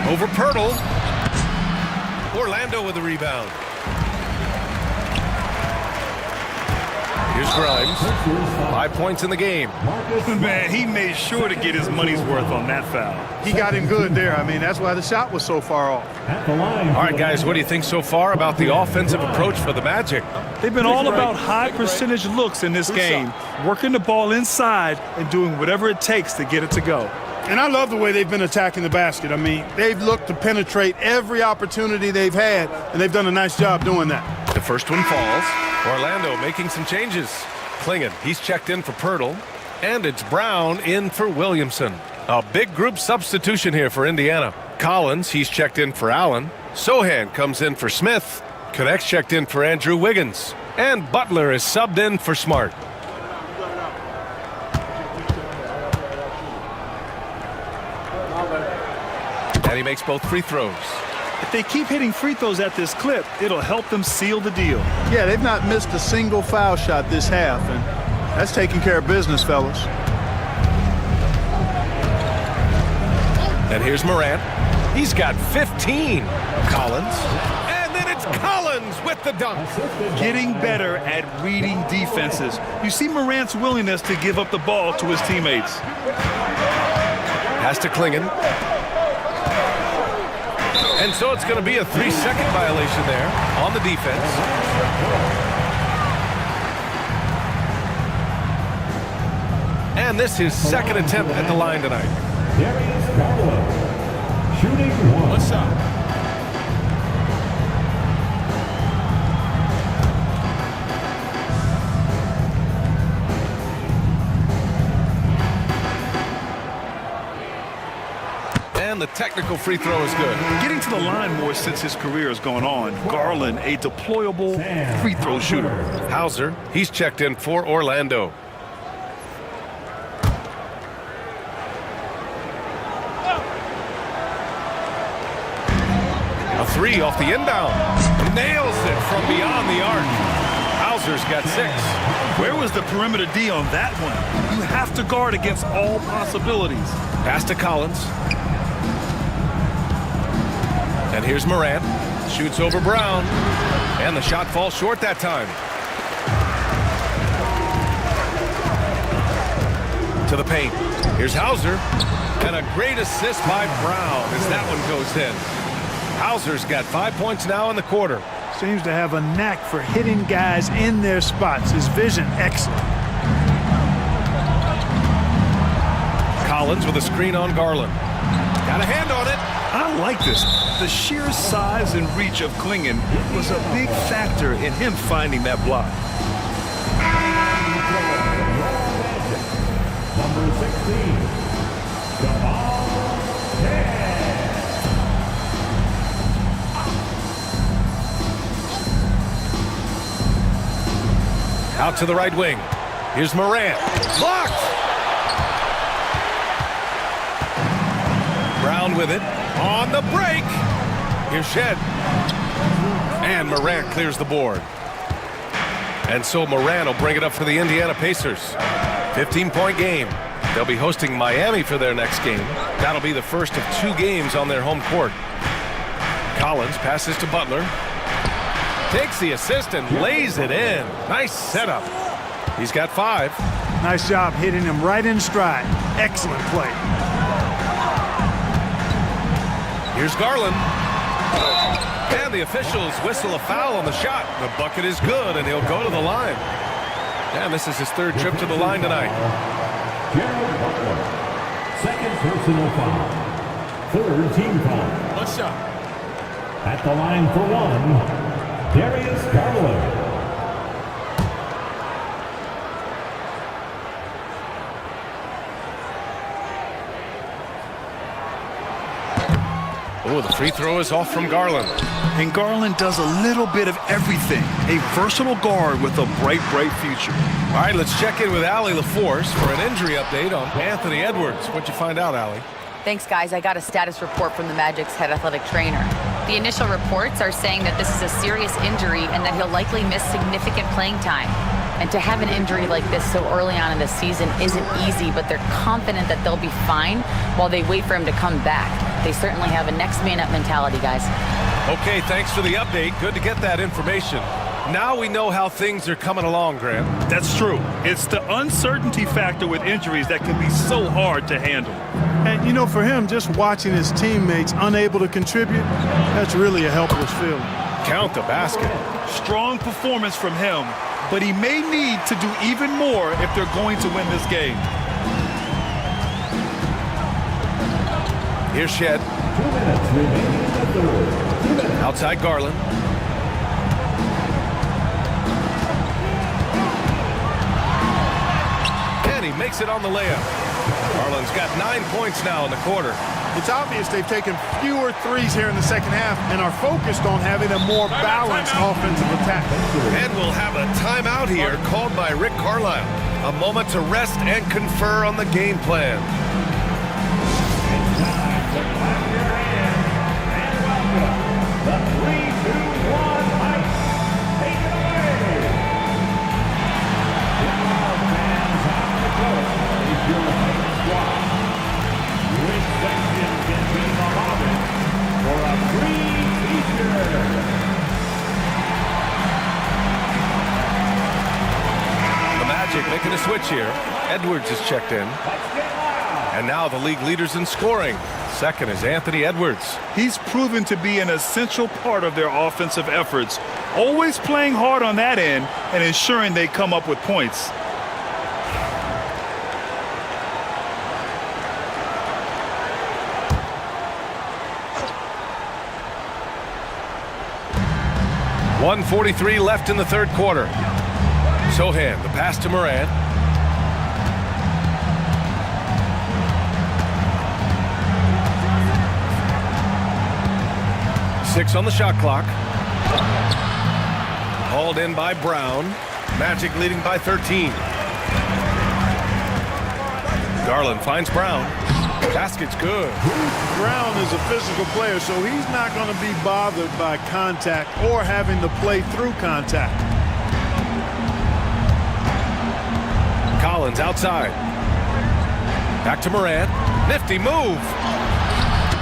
Over Pirtle. Orlando with the rebound. Here's Grimes. 5 points in the game. Man, he made sure to get his money's worth on that foul. He got him good there. I mean, that's why the shot was so far off. At the line. All right, guys, what do you think so far about the offensive approach for the Magic? They've been all about high percentage looks in this game, working the ball inside and doing whatever it takes to get it to go. And I love the way they've been attacking the basket. I mean, they've looked to penetrate every opportunity they've had, and they've done a nice job doing that. The first one falls. Orlando making some changes. Klingon, he's checked in for Pirtle. And it's Brown in for Williamson. A big group substitution here for Indiana. Collins, he's checked in for Allen. Sohan comes in for Smith. Connect's checked in for Andrew Wiggins. And Butler is subbed in for Smart. And he makes both free throws. If they keep hitting free throws at this clip, it'll help them seal the deal. Yeah, they've not missed a single foul shot this half, and that's taking care of business, fellas. And here's Morant. He's got 15. Collins. And then it's Collins with the dunk. Getting better at reading defenses. You see Morant's willingness to give up the ball to his teammates. Pass to Klingon. And so it's going to be a 3-second violation there on the defense. And this is second attempt at the line tonight. Darius Garland. Shooting 1. What's up? And the technical free throw is good. Getting to the line more since his career has gone on. Garland, a deployable free throw shooter. Hauser, he's checked in for Orlando. A 3 off the inbound. Nails it from beyond the arc. Hauser's got 6. Where was the perimeter D on that one? You have to guard against all possibilities. Pass to Collins. And here's Morant. Shoots over Brown. And the shot falls short that time. To the paint. Here's Hauser. And a great assist by Brown as that one goes in. Hauser's got 5 points now in the quarter. Seems to have a knack for hitting guys in their spots. His vision, excellent. Collins with a screen on Garland. Got a hand on it. I like this. The sheer size and reach of Klingon was a big factor in him finding that block. Number 16. Out to the right wing. Here's Morant. Blocked! Brown with it. On the break. Here's Shed. And Morant clears the board. And so Morant will bring it up for the Indiana Pacers. 15-point game. They'll be hosting Miami for their next game. That'll be the first of 2 games on their home court. Collins passes to Butler. Takes the assist and lays it in. Nice setup. He's got 5. Nice job hitting him right in stride. Excellent play. Here's Garland. And the officials whistle a foul on the shot. The bucket is good, and he'll go to the line. And this is his third trip to the line tonight. Jared Butler. Second personal foul. Third team foul. One shot. At the line for one, Darius Garland. Oh, the free throw is off from Garland. And Garland does a little bit of everything. A versatile guard with a bright, bright future. All right, let's check in with Allie LaForce for an injury update on Anthony Edwards. What'd you find out, Allie? Thanks, guys. I got a status report from the Magic's head athletic trainer. The initial reports are saying that this is a serious injury and that he'll likely miss significant playing time. And to have an injury like this so early on in the season isn't easy, but they're confident that they'll be fine while they wait for him to come back. They certainly have a next man up mentality, guys. Okay, thanks for the update. Good to get that information. Now we know how things are coming along, Grant. That's true. It's the uncertainty factor with injuries that can be so hard to handle. And, you know, for him, just watching his teammates unable to contribute, that's really a helpless feeling. Count the basket. Strong performance from him, but he may need to do even more if they're going to win this game. Here's Shed. 2 minutes remaining in the third. 2 minutes. Outside Garland. And he makes it on the layup. Garland's got 9 points now in the quarter. It's obvious they've taken fewer threes here in the second half and are focused on having a more balanced offensive attack. And we'll have a timeout here called by Rick Carlisle. A moment to rest and confer on the game plan. It's time to clap your hands and welcome the 3-2-1 Heights. Take it away. Now, fans on the court, is your Heights squad. Which section can be the lobby for a free t-shirt? The Magic making a switch here. Edwards is checked in. And now the league leaders in scoring. Second is Anthony Edwards. He's proven to be an essential part of their offensive efforts, always playing hard on that end and ensuring they come up with points. .143 left in the third quarter. Sohan, the pass to Morant. Six on the shot clock. Hauled in by Brown. Magic leading by 13. Garland finds Brown. Basket's good. Brown is a physical player, so he's not going to be bothered by contact or having to play through contact. Collins outside. Back to Morant. Nifty move.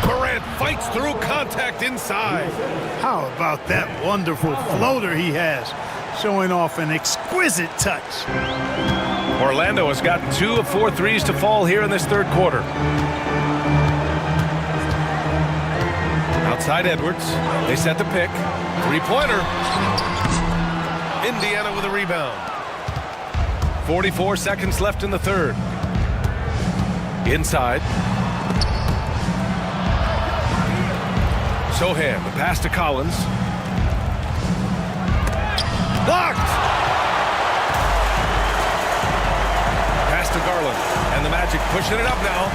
Morant fights through contact inside. How about that wonderful floater he has, showing off an exquisite touch. Orlando has gotten 2 of 4 threes to fall here in this third quarter. Outside Edwards. They set the pick. Three-pointer. Indiana with a rebound. 44 seconds left in the third. Inside. Sohan, the pass to Collins. Blocked! Pass to Garland. And the Magic pushing it up now.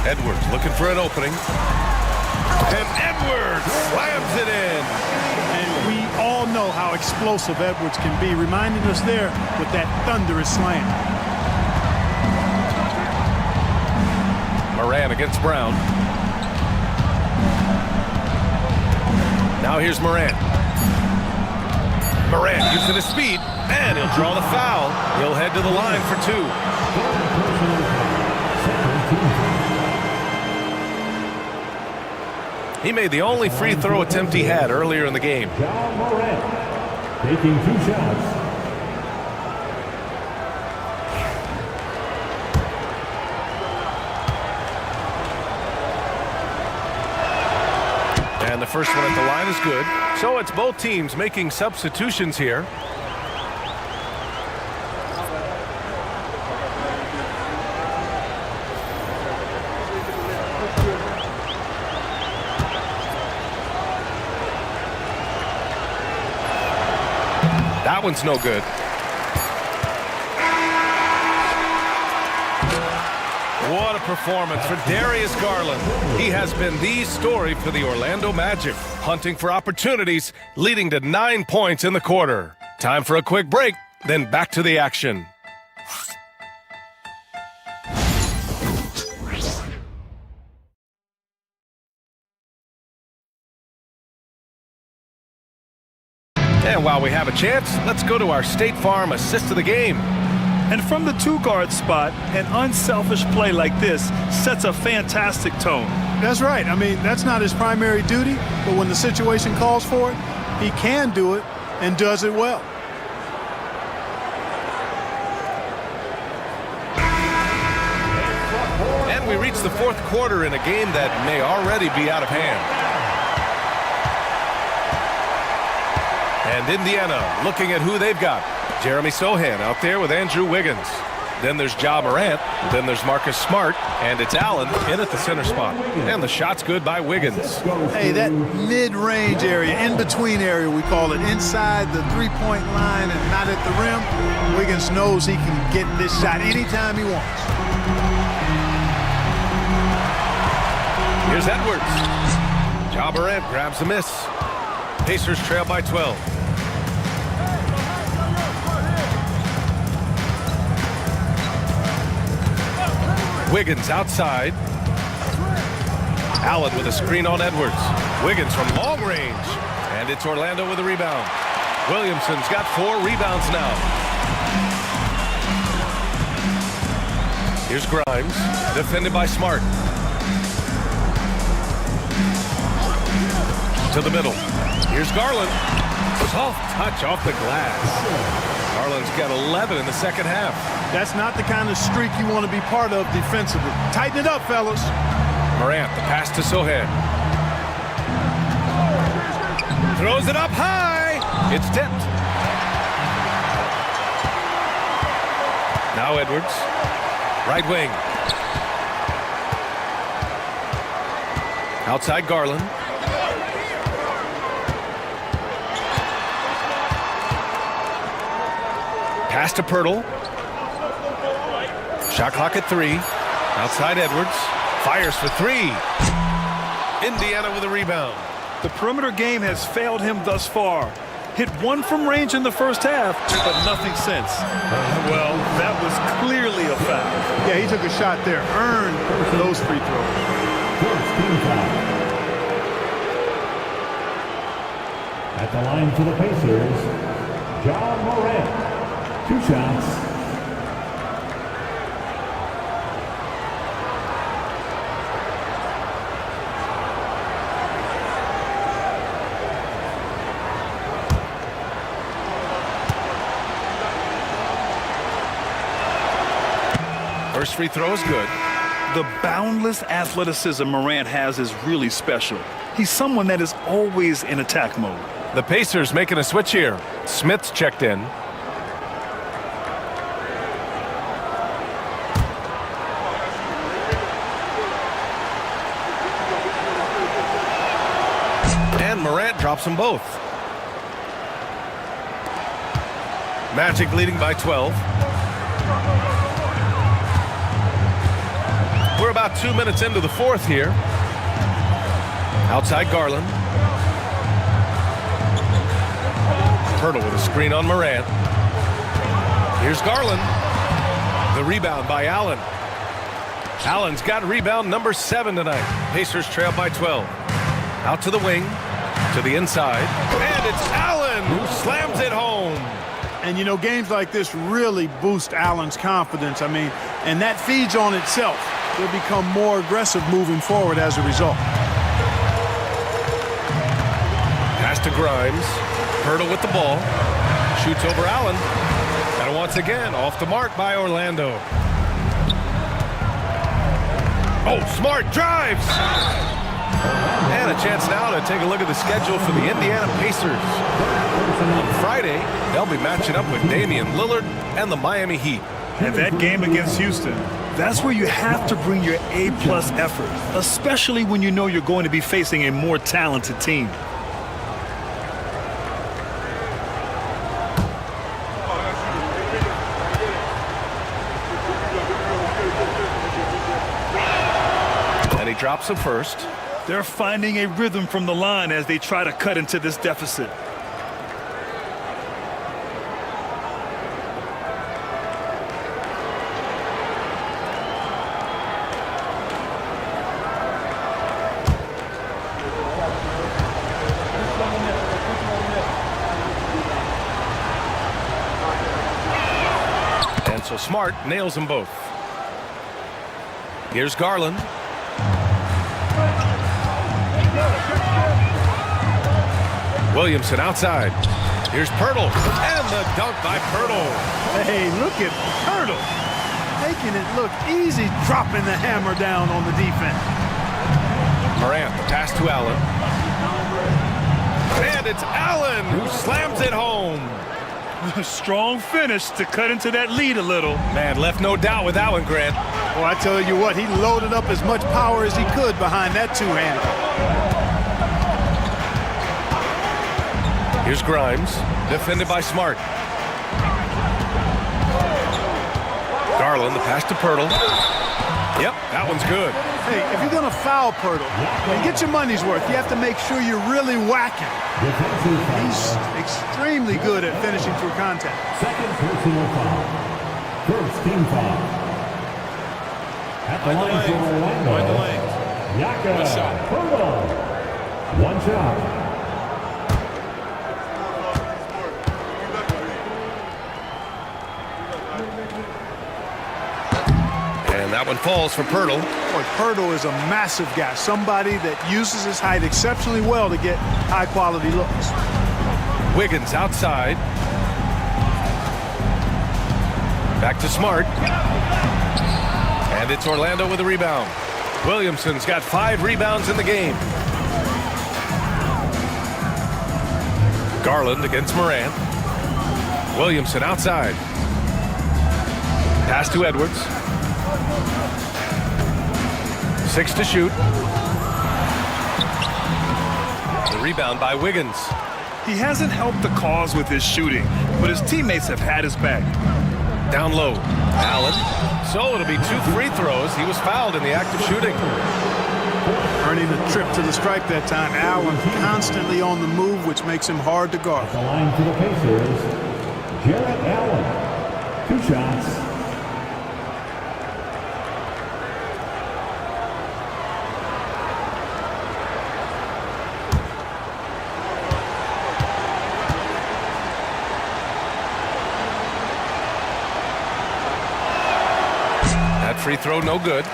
Edwards looking for an opening. And Edwards slams it in. And we all know how explosive Edwards can be, reminding us there with that thunderous slam. Morant against Brown. Now here's Morant. Morant using his speed, and he'll draw the foul. He'll head to the line for 2. He made the only free throw attempt he had earlier in the game. John Morant taking 2 shots. And the first one at the line is good. So it's both teams making substitutions here. That one's no good. What a performance for Darius Garland. He has been the story for the Orlando Magic, hunting for opportunities, leading to 9 points in the quarter. Time for a quick break, then back to the action. And while we have a chance, let's go to our State Farm assist of the game. And from the two-guard spot, an unselfish play like this sets a fantastic tone. That's right. I mean, that's not his primary duty, but when the situation calls for it, he can do it and does it well. And we reach the fourth quarter in a game that may already be out of hand. And Indiana looking at who they've got. Jeremy Sohan out there with Andrew Wiggins. Then there's Ja Morant. Then there's Marcus Smart. And it's Allen in at the center spot. And the shot's good by Wiggins. Hey, that mid-range area, in-between area, we call it, inside the three-point line and not at the rim, Wiggins knows he can get this shot anytime he wants. Here's Edwards. Ja Morant grabs the miss. Pacers trail by 12. Wiggins outside. Allen with a screen on Edwards. Wiggins from long range. And it's Orlando with a rebound. Williamson's got 4 rebounds now. Here's Grimes, defended by Smart. To the middle. Here's Garland. Soft touch off the glass. Garland's got 11 in the second half. That's not the kind of streak you want to be part of defensively. Tighten it up, fellas. Morant, the pass to Sohan. Throws it up high. It's tipped. Now Edwards. Right wing. Outside Garland. Pass to Pirtle. Shot clock at 3. Outside Edwards. Fires for 3. Indiana with a rebound. The perimeter game has failed him thus far. Hit 1 from range in the first half, but nothing since. Well, that was clearly a foul. Yeah, he took a shot there. Earned those free throws. First team foul. At the line for the Pacers, Ja Morant. 2 shots. First free throw is good. The boundless athleticism Morant has is really special. He's someone that is always in attack mode. The Pacers making a switch here. Smith's checked in. And Morant drops them both. Magic leading by 12. We're about 2 minutes into the fourth here. Outside Garland. Pirtle with a screen on Morant. Here's Garland. The rebound by Allen. Allen's got rebound number 7 tonight. Pacers trail by 12. Out to the wing. To the inside. And it's Allen who slams it home. And, you know, games like this really boost Allen's confidence. I mean, and that feeds on itself. He'll become more aggressive moving forward as a result. Pass to Grimes. Pirtle with the ball. Shoots over Allen. And once again, off the mark by Orlando. Oh, Smart drives. And a chance now to take a look at the schedule for the Indiana Pacers. On Friday, they'll be matching up with Damian Lillard and the Miami Heat. And that game against Houston, that's where you have to bring your A-plus effort, especially when you know you're going to be facing a more talented team. And he drops it first. They're finding a rhythm from the line as they try to cut into this deficit. And so Smart nails them both. Here's Garland. Williamson outside. Here's Pirtle. And the dunk by Pirtle. Hey, look at Pirtle. Making it look easy, dropping the hammer down on the defense. Morant, the pass to Allen. And it's Allen who slams it home. Strong finish to cut into that lead a little. Man, left no doubt with that one, Grant. Well, I tell you what, he loaded up as much power as he could behind that two-hander. Here's Grimes, defended by Smart. Garland, the pass to Pirtle. Yep, that one's good. Hey, if you're going to foul Pirtle and get your money's worth, you have to make sure you're really whacking. He's extremely good at finishing through contact. Second personal foul. First team foul. At the line for Orlando. Yaka Pirtle. One shot. And that one falls for Pirtle. Boy, Pirtle is a massive guy, somebody that uses his height exceptionally well to get high-quality looks. Wiggins outside. Back to Smart. And it's Orlando with a rebound. Williamson's got 5 rebounds in the game. Garland against Morant. Williamson outside. Pass to Edwards. 6 to shoot. The rebound by Wiggins. He hasn't helped the cause with his shooting, but his teammates have had his back. Down low. Allen. So it'll be 2 free throws. He was fouled in the act of shooting. Earning a trip to the stripe that time. Allen constantly on the move, which makes him hard to guard. The line for the Pacers, Jarrett Allen. 2 shots. That free throw no good.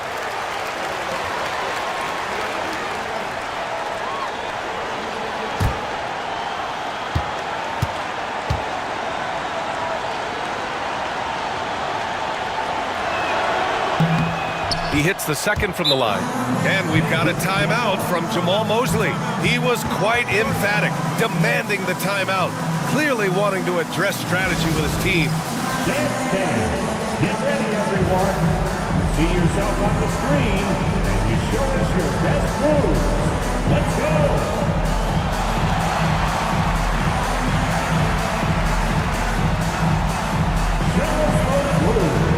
He hits the second from the line. And we've got a timeout from Jamal Mosley. He was quite emphatic, demanding the timeout, clearly wanting to address strategy with his team. Stand. Get ready, everyone. You see yourself on the screen, and you show us your best moves. Let's go. Show us those moves.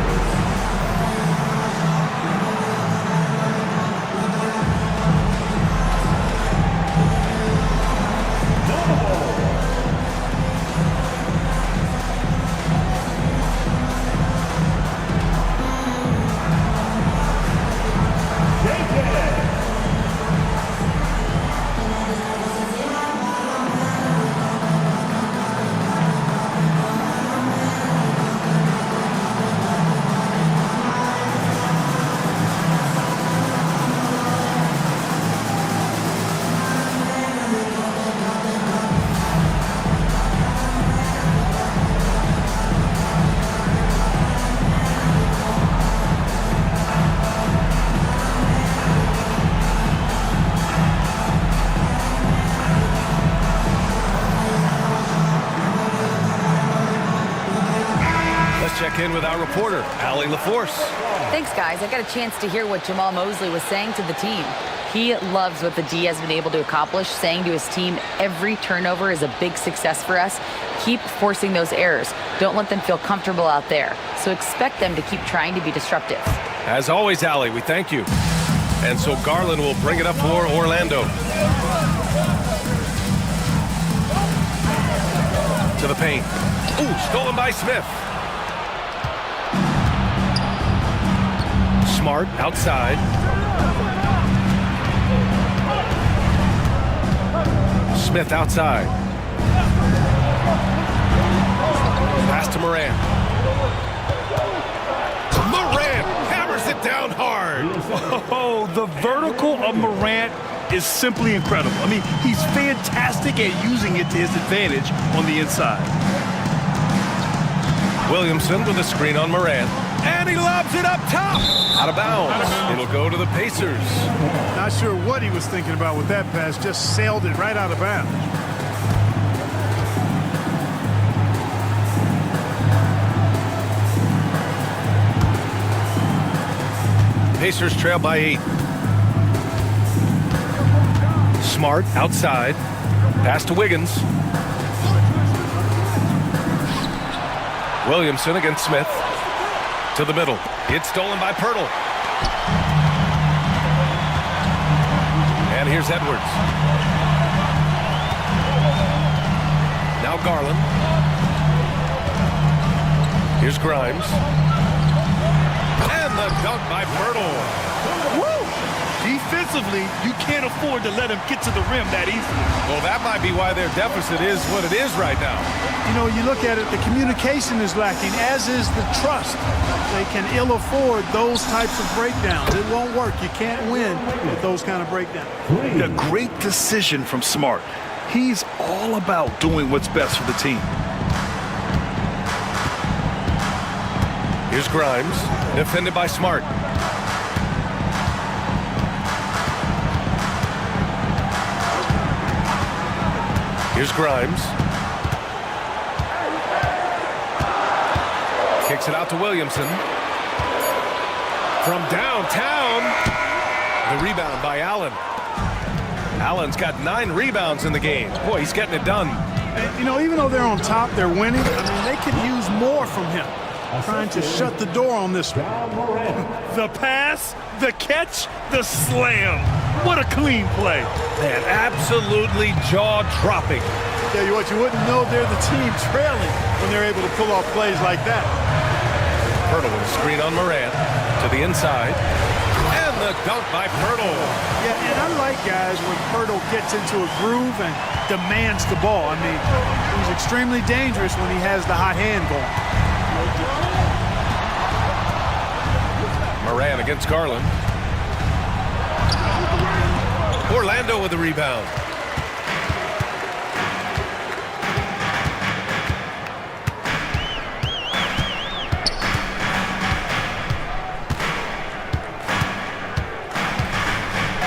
in with our reporter, Allie LaForce. Thanks, guys. I got a chance to hear what Jamal Mosley was saying to the team. He loves what the D has been able to accomplish, saying to his team, every turnover is a big success for us. Keep forcing those errors. Don't let them feel comfortable out there. So expect them to keep trying to be disruptive. As always, Allie, we thank you. And so Garland will bring it up for Orlando. To the paint. Ooh, stolen by Smith. Smart outside. Smith outside. Pass to Morant. Morant hammers it down hard. Oh, the vertical of Morant is simply incredible. I mean, he's fantastic at using it to his advantage on the inside. Williamson with a screen on Morant. And he lobs it up top. Out of bounds. It'll go to the Pacers. Not sure what he was thinking about with that pass. Just sailed it right out of bounds. Pacers trail by 8. Smart outside. Pass to Wiggins. Williamson against Smith. To the middle. It's stolen by Pirtle. And here's Edwards. Now Garland. Here's Grimes. And the dunk by Pirtle. Woo! Defensively, you can't afford to let him get to the rim that easily. Well, that might be why their deficit is what it is right now. You know, you look at it, the communication is lacking, as is the trust. They can ill afford those types of breakdowns. It won't work. You can't win with those kind of breakdowns. A great decision from Smart. He's all about doing what's best for the team. Here's Grimes, defended by Smart. Here's Grimes. Kicks it out to Williamson. From downtown. The rebound by Allen. Allen's got 9 rebounds in the game. Boy, he's getting it done. And, you know, even though they're on top, they're winning. I mean, they could use more from him. Trying to shut the door on this one. The pass, the catch, the slam. What a clean play. Man, absolutely jaw-dropping. Tell you what, you wouldn't know they're the team trailing when they're able to pull off plays like that. Pirtle with a screen on Morant to the inside. And the dunk by Pirtle. Yeah, and I like guys when Pirtle gets into a groove and demands the ball. I mean, he's extremely dangerous when he has the hot hand going. Morant against Garland. Orlando with the rebound.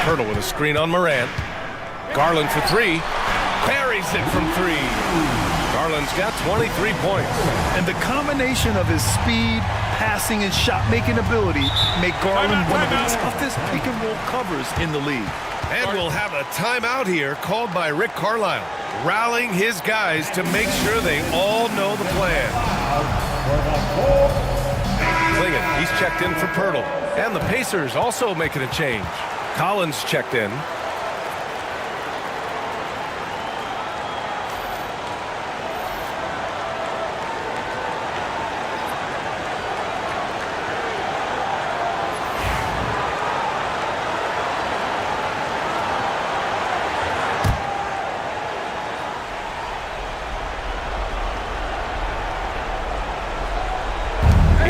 Pirtle with a screen on Morant. Garland for 3. Buries it from 3. Garland's got 23 points. And the combination of his speed, passing, and shot-making ability make Garland one of the toughest pick-and-roll covers in the league. And we'll have a timeout here called by Rick Carlisle, rallying his guys to make sure they all know the plan. Klingon, he's checked in for Pirtle. And the Pacers also making a change. Collins checked in.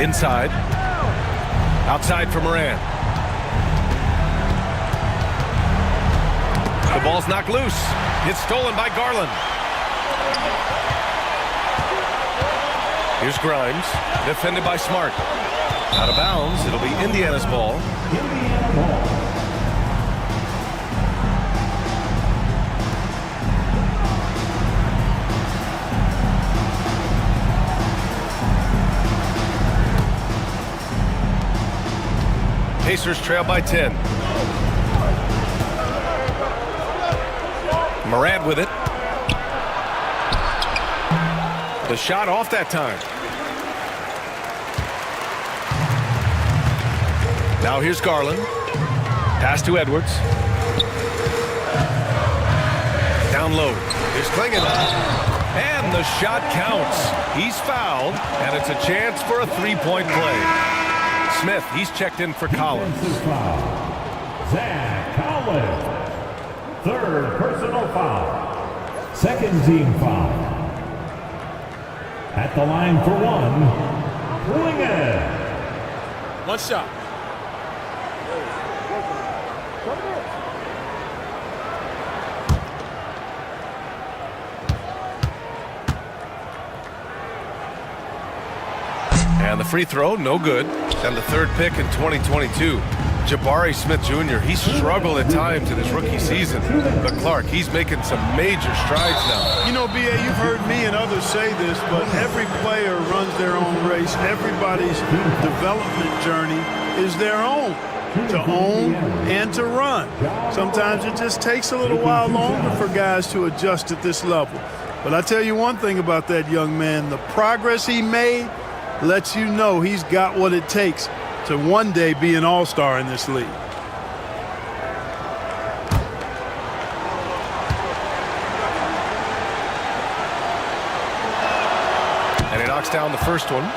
Inside. Outside for Morant. The ball's knocked loose. It's stolen by Garland. Here's Grimes, defended by Smart. Out of bounds. It'll be Indiana's ball. Pacers trail by 10. Morant with it. The shot off that time. Now here's Garland. Pass to Edwards. Down low. Here's Klingon. And the shot counts. He's fouled, and it's a chance for a three-point play. Smith, he's checked in for Collins. Zach Collins. Third personal foul. Second team foul. At the line for one, Klingon. One shot. And the free throw, no good. And the third pick in 2022. Jabari Smith Jr., he struggled at times in his rookie season. But Clark, he's making some major strides now. You know, B.A., you've heard me and others say this, but every player runs their own race. Everybody's development journey is their own, to own and to run. Sometimes it just takes a little while longer for guys to adjust at this level. But I tell you one thing about that young man, the progress he made lets you know he's got what it takes to one day be an all-star in this league. And he knocks down the first one.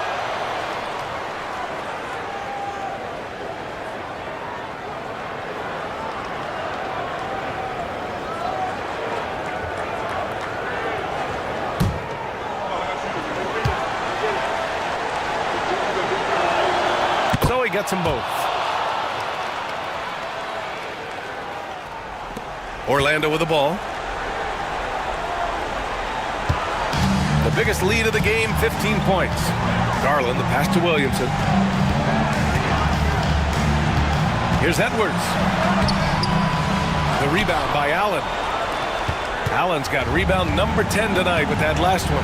Gets them both. Orlando with the ball. The biggest lead of the game, 15 points. Garland, the pass to Williamson. Here's Edwards. The rebound by Allen. Allen's got rebound number 10 tonight with that last one.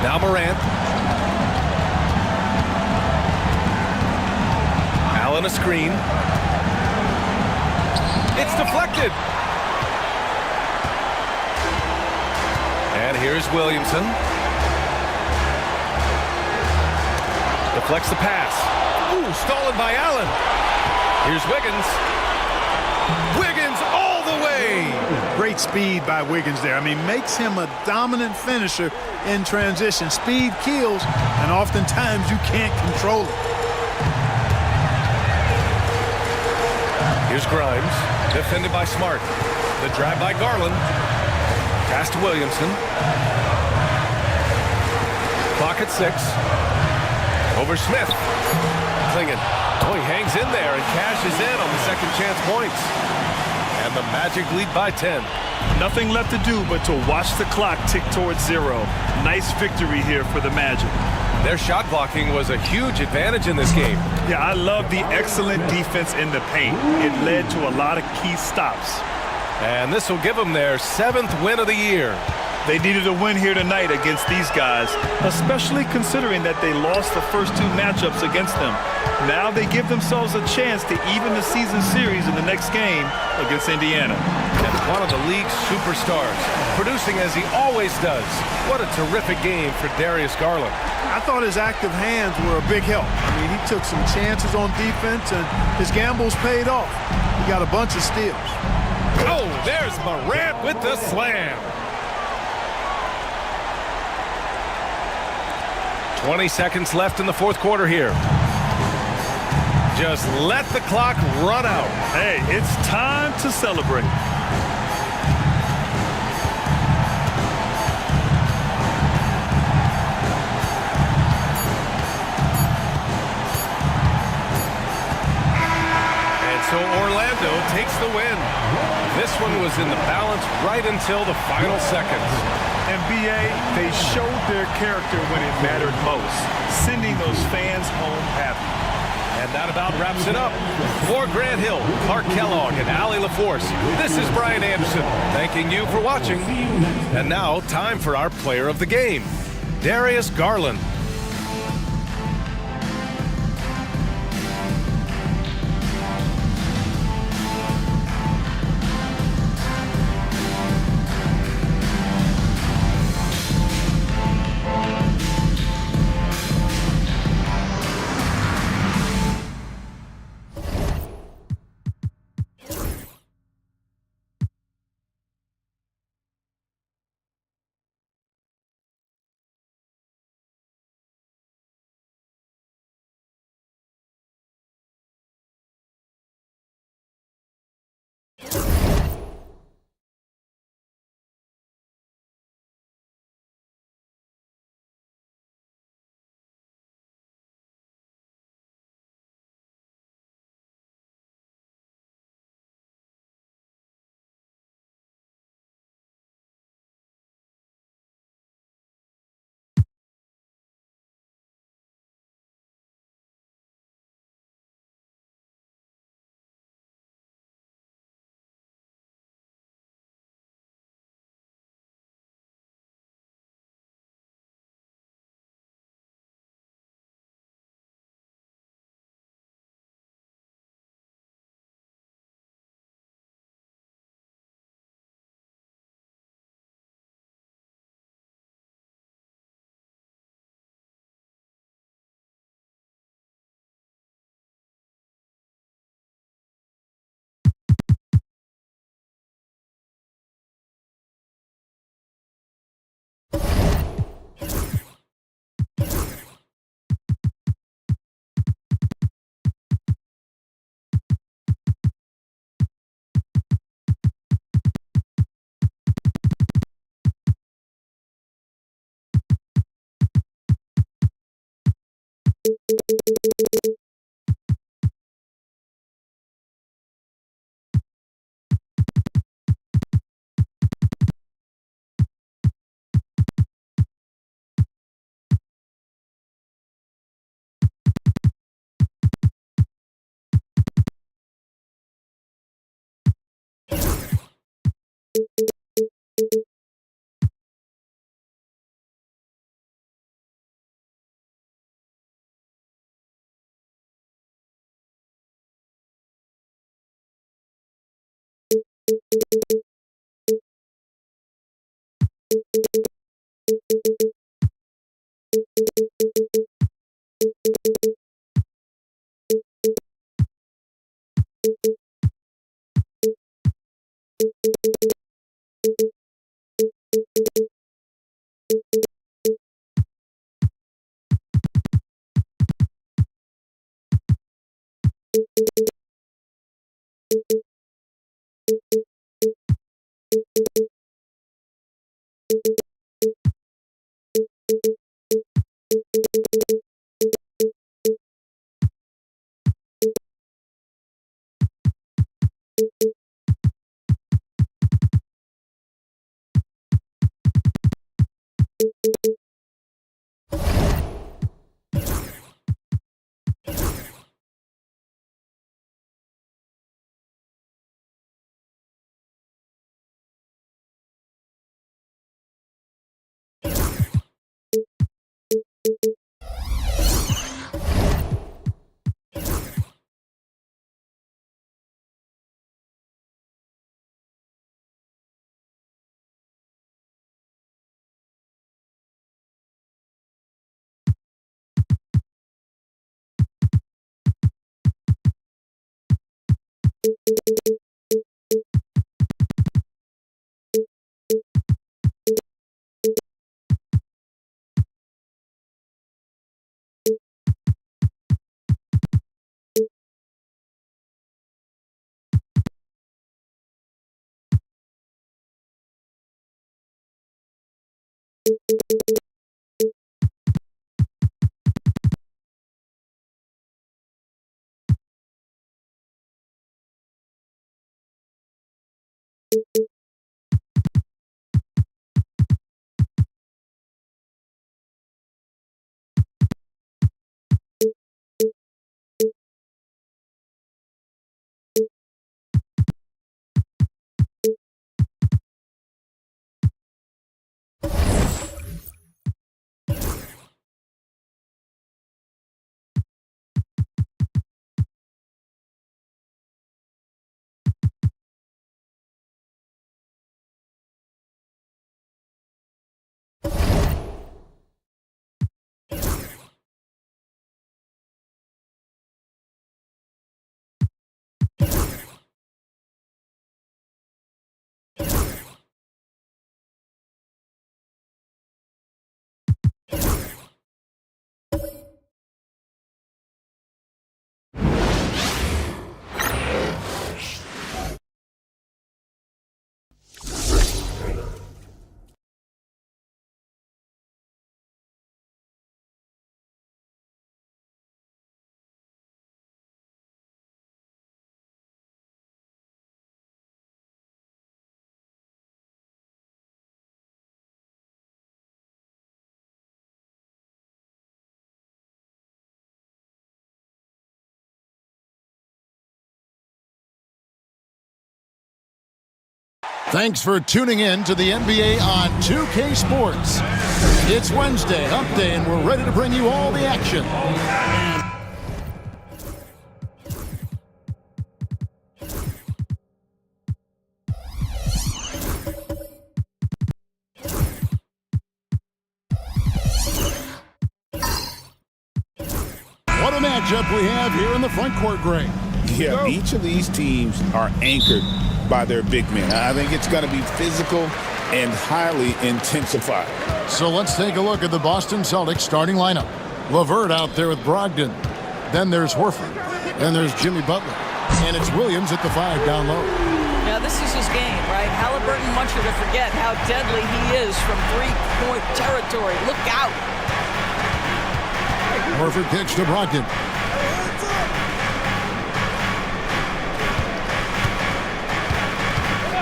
Now Morant. Allen a screen. It's deflected. And here's Williamson. Deflects the pass. Ooh, stolen by Allen. Here's Wiggins. Wiggins all the way. Great speed by Wiggins there. I mean, makes him a dominant finisher in transition. Speed kills, and oftentimes you can't control it. Here's Grimes, defended by Smart. The drive by Garland. Pass to Williamson. Clock at 6. Over Smith. Klingon. Oh, he hangs in there and cashes in on the second chance points. And the Magic lead by 10. Nothing left to do but to watch the clock tick towards 0. Nice victory here for the Magic. Their shot blocking was a huge advantage in this game. Yeah, I love the excellent defense in the paint. It led to a lot of key stops. And this will give them their 7th win of the year. They needed a win here tonight against these guys, especially considering that they lost the first 2 matchups against them. Now they give themselves a chance to even the season series in the next game against Indiana. And one of the league's superstars, producing as he always does. What a terrific game for Darius Garland. I thought his active hands were a big help. I mean, he took some chances on defense, and his gambles paid off. He got a bunch of steals. Oh, there's Morant with the slam. 20 seconds left in the fourth quarter here. Just let the clock run out. Hey, it's time to celebrate. So Orlando takes the win. This one was in the balance right until the final seconds. And B.A., they showed their character when it mattered most, sending those fans home happy. And that about wraps it up. For Grant Hill, Clark Kellogg, and Allie LaForce, this is Brian Anderson, thanking you for watching. And now, time for our player of the game, Darius Garland. Thanks for tuning in to the NBA on 2K Sports. It's Wednesday, Hump Day, and we're ready to bring you all the action. What a matchup we have here in the front court, Greg. Yeah, each of these teams are anchored by their big men. I think it's going to be physical and highly intensified. So let's take a look at the Boston Celtics starting lineup. LeVert out there with Brogdon. Then there's Horford. Then there's Jimmy Butler. And it's Williams at the 5 down low. Yeah, this is his game, right? Halliburton wants you to forget how deadly he is from three-point territory. Look out. Horford kicks to Brogdon.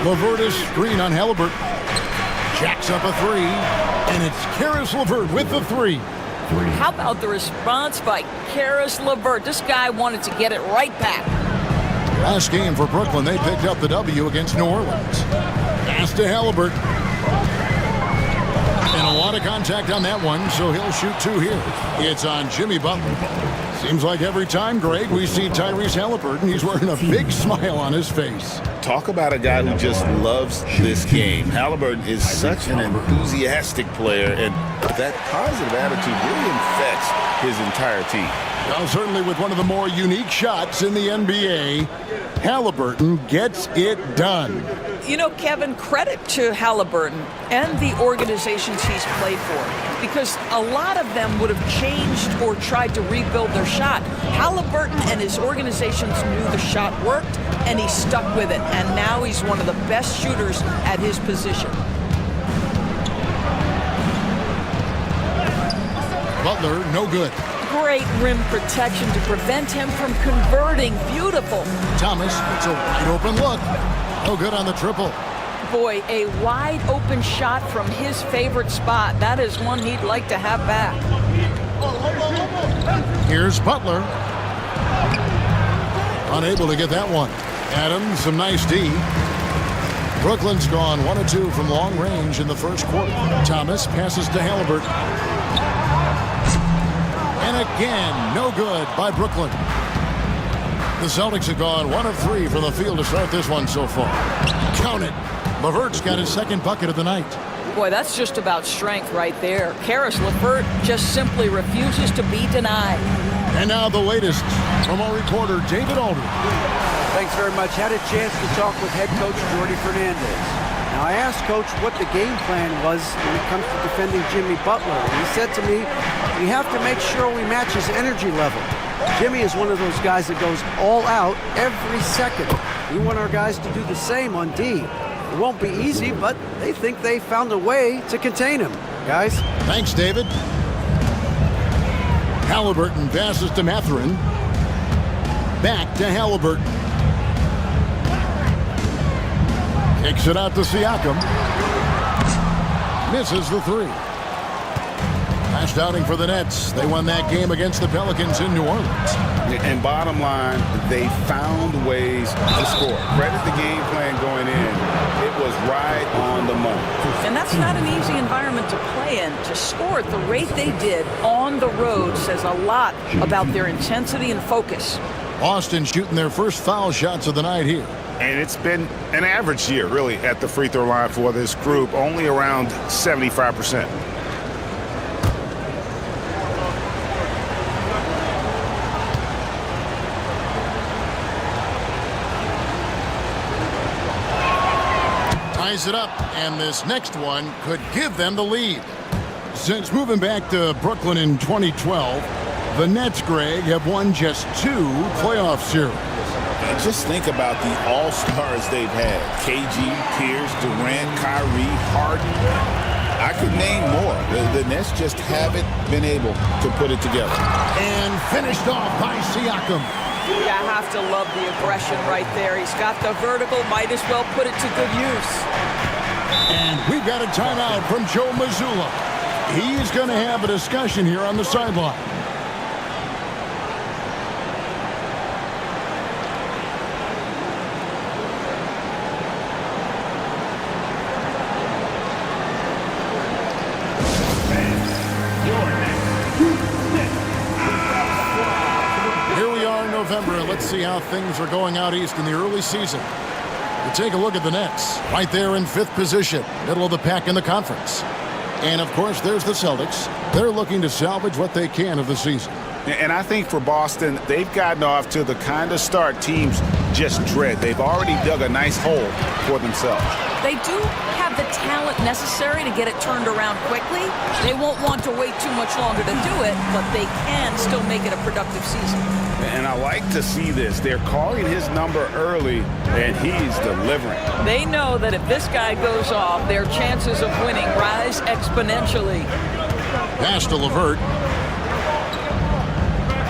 LeVert screen on Halliburton. Jacks up a 3. And it's Karis LeVert with the 3. How about the response by Karis LeVert? This guy wanted to get it right back. Last game for Brooklyn, they picked up the W against New Orleans. Pass to Halliburton. And a lot of contact on that one, so he'll shoot 2 here. It's on Jimmy Butler. Seems like every time, Greg, we see Tyrese Halliburton, he's wearing a big smile on his face. Talk about a guy who just loves this game. Halliburton is such an enthusiastic player, and that positive attitude really infects his entire team. Well, certainly with one of the more unique shots in the NBA, Halliburton gets it done. You know, Kevin, credit to Halliburton and the organizations he's played for, because a lot of them would have changed or tried to rebuild their shot. Halliburton and his organizations knew the shot worked, and he stuck with it, and now he's one of the best shooters at his position. Butler, no good. Great rim protection to prevent him from converting. Beautiful. Thomas, it's a wide open look. No good on the triple. Boy, a wide open shot from his favorite spot. That is one he'd like to have back. Here's Butler. Unable to get that one. Adams, some nice D. Brooklyn's gone 1 of 2 from long range in the first quarter. Thomas passes to Halliburton. And again, no good by Brooklyn. The Celtics have gone 1 of 3 from the field to start this one so far. Count it. LeVert's got his second bucket of the night. Boy, that's just about strength right there. Karis LeVert just simply refuses to be denied. And now the latest from our reporter, David Aldridge. Thanks very much. Had a chance to talk with head coach Jordy Fernandez. Now, I asked Coach what the game plan was when it comes to defending Jimmy Butler. And he said to me, we have to make sure we match his energy level. Jimmy is one of those guys that goes all out every second. We want our guys to do the same on D. It won't be easy, but they think they found a way to contain him. Guys? Thanks, David. Halliburton passes to Mathurin. Back to Halliburton. Kicks it out to Siakam. Misses the three. Last outing for the Nets. They won that game against the Pelicans in New Orleans. And bottom line, they found ways to score. Credit the game plan going in. It was right on the money. And that's not an easy environment to play in. To score at the rate they did on the road says a lot about their intensity and focus. Boston shooting their first foul shots of the night here. And it's been an average year, really, at the free throw line for this group, only around 75%. Ties it up, and this next one could give them the lead. Since moving back to Brooklyn in 2012, the Nets, Greg, have won just 2 playoff series. Just think about the all-stars they've had. KG, Pierce, Durant, Kyrie, Harden. I could name more. The Nets just haven't been able to put it together. And finished off by Siakam. Yeah, I have to love the aggression right there. He's got the vertical, might as well put it to good use. And we've got a timeout from Joe Mazzulla. He's going to have a discussion here on the sideline. Let's see how things are going out east in the early season. We'll take a look at the Nets. Right there in 5th position, middle of the pack in the conference. And, of course, there's the Celtics. They're looking to salvage what they can of the season. And I think for Boston, they've gotten off to the kind of start teams just dread. They've already dug a nice hole for themselves. They do have the talent necessary to get it turned around quickly. They won't want to wait too much longer to do it, but they can still make it a productive season. And I like to see this. They're calling his number early, and he's delivering. They know that if this guy goes off, their chances of winning rise exponentially. Pass to LeVert.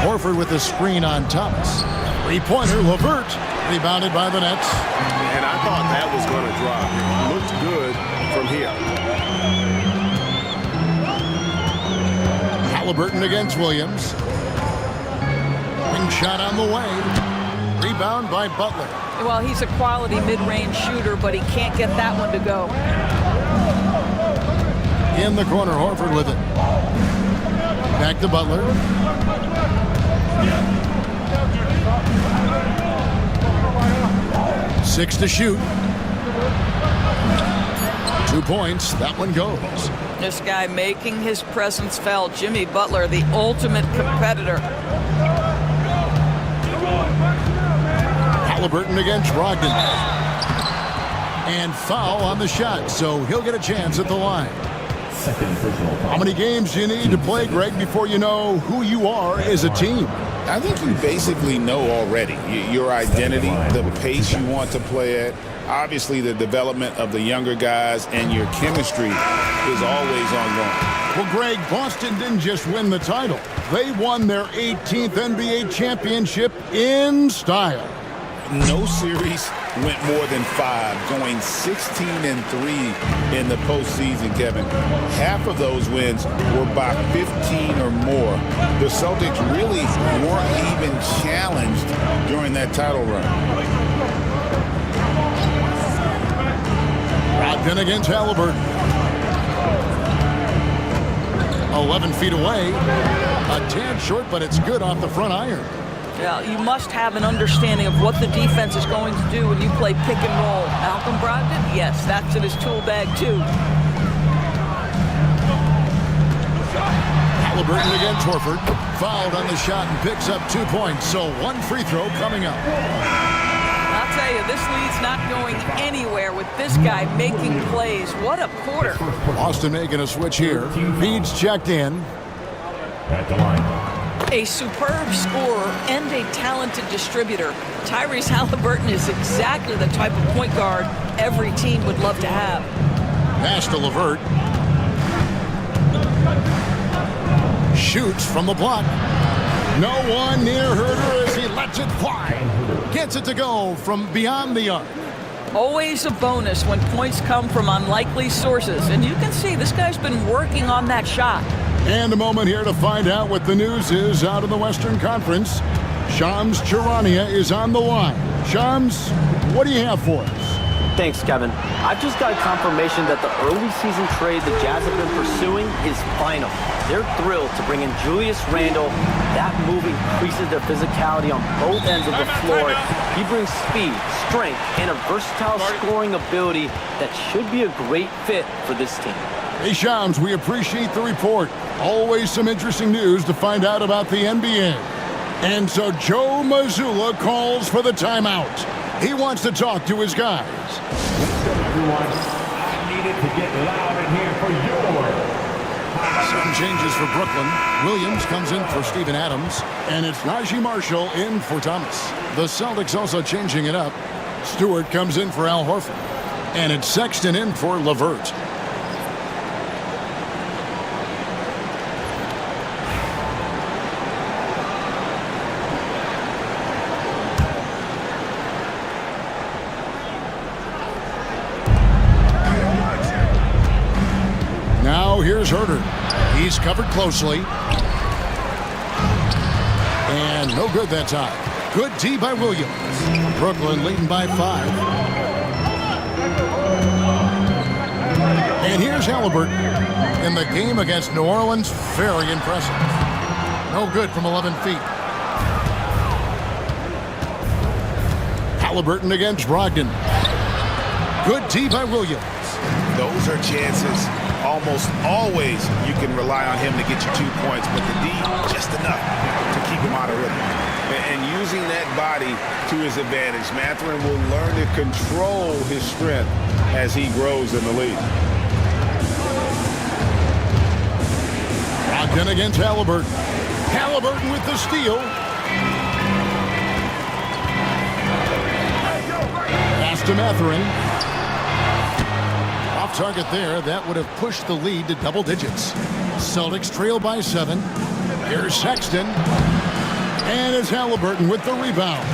Horford with the screen on Thomas. 3-pointer, LeVert. Rebounded by the Nets. And I thought that was going to drop. It looked good from here. Halliburton against Williams. Wing shot on the way. Rebound by Butler. Well, he's a quality mid-range shooter, but he can't get that one to go. In the corner, Horford with it. Back to Butler. Six to shoot. 2 points. That one goes. This guy making his presence felt. Jimmy Butler, the ultimate competitor. Halliburton against Brogdon. And foul on the shot, so he'll get a chance at the line. How many games do you need to play, Greg, before you know who you are as a team? I think you basically know already your identity, the pace you want to play at, obviously the development of the younger guys, and your chemistry is always ongoing. Well, Greg, Boston didn't just win the title. They won their 18th NBA championship in style. No series went more than 5, going 16-3 in the postseason, Kevin. Half of those wins were by 15 or more. The Celtics really weren't even challenged during that title run. Brogdon against Halliburton. 11 feet away. A tad short, but it's good off the front iron. Yeah, you must have an understanding of what the defense is going to do when you play pick and roll. Malcolm Brogdon, yes, that's in his tool bag too. Halliburton against Horford. Fouled on the shot and picks up 2 points, so 1 free throw coming up. tell you, this lead's not going anywhere with this guy making plays. What a quarter. Boston making a switch here. Feeds checked in. At the line. A superb scorer and a talented distributor. Tyrese Halliburton is exactly the type of point guard every team would love to have. Pass to LeVert. Shoots from the block. No one near Herder as he lets it fly. Gets it to go from beyond the arc. Always a bonus when points come from unlikely sources. And you can see this guy's been working on that shot. And a moment here to find out what the news is out in the Western Conference. Shams Charania is on the line. Shams, what do you have for us? Thanks, Kevin. I've just got confirmation that the early season trade the Jazz have been pursuing is final. They're thrilled to bring in Julius Randle. That move increases their physicality on both ends of the floor. He brings speed, strength, and a versatile scoring ability that should be a great fit for this team. Hey, Shams, we appreciate the report. Always some interesting news to find out about the NBA. And so Joe Mazzulla calls for the timeout. He wants to talk to his guys. Everyone, I needed to get loud in here for yours. Some changes for Brooklyn. Williams comes in for Steven Adams. And it's Najee Marshall in for Thomas. The Celtics also changing it up. Stewart comes in for Al Horford. And it's Sexton in for LeVert. Now here's Herder. He's covered closely. And no good that time. Good D by Williams. Brooklyn leading by 5. And here's Halliburton. In the game against New Orleans, very impressive. No good from 11 feet. Halliburton against Brogdon. Good D by Williams. Those are chances. Almost always you can rely on him to get you 2 points, but the D, just enough to keep him out of rhythm. And using that body to his advantage, Mathurin will learn to control his strength as he grows in the league. Brogdon against Halliburton. Halliburton with the steal. Pass to Mathurin. Target there, that would have pushed the lead to double digits. Celtics trail by 7. Here's Sexton. And it's Halliburton with the rebound.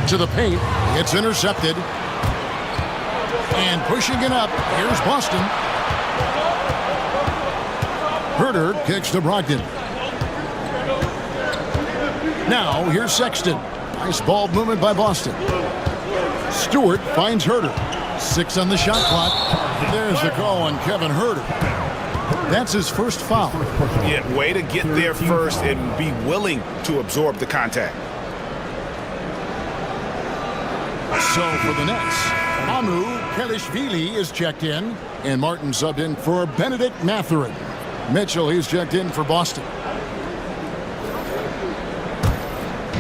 To the paint. It's intercepted. And pushing it up. Here's Boston. Herder kicks to Brogdon. Now here's Sexton. Nice ball movement by Boston. Stewart finds Herder. 6 on the shot clock. There's the call on Kevin Herder. That's his first foul. Yeah, way to get there first and be willing to absorb the contact. So for the Nets, Amu Kelishvili is checked in, and Martin subbed in for Benedict Mathurin. Mitchell, he's checked in for Boston.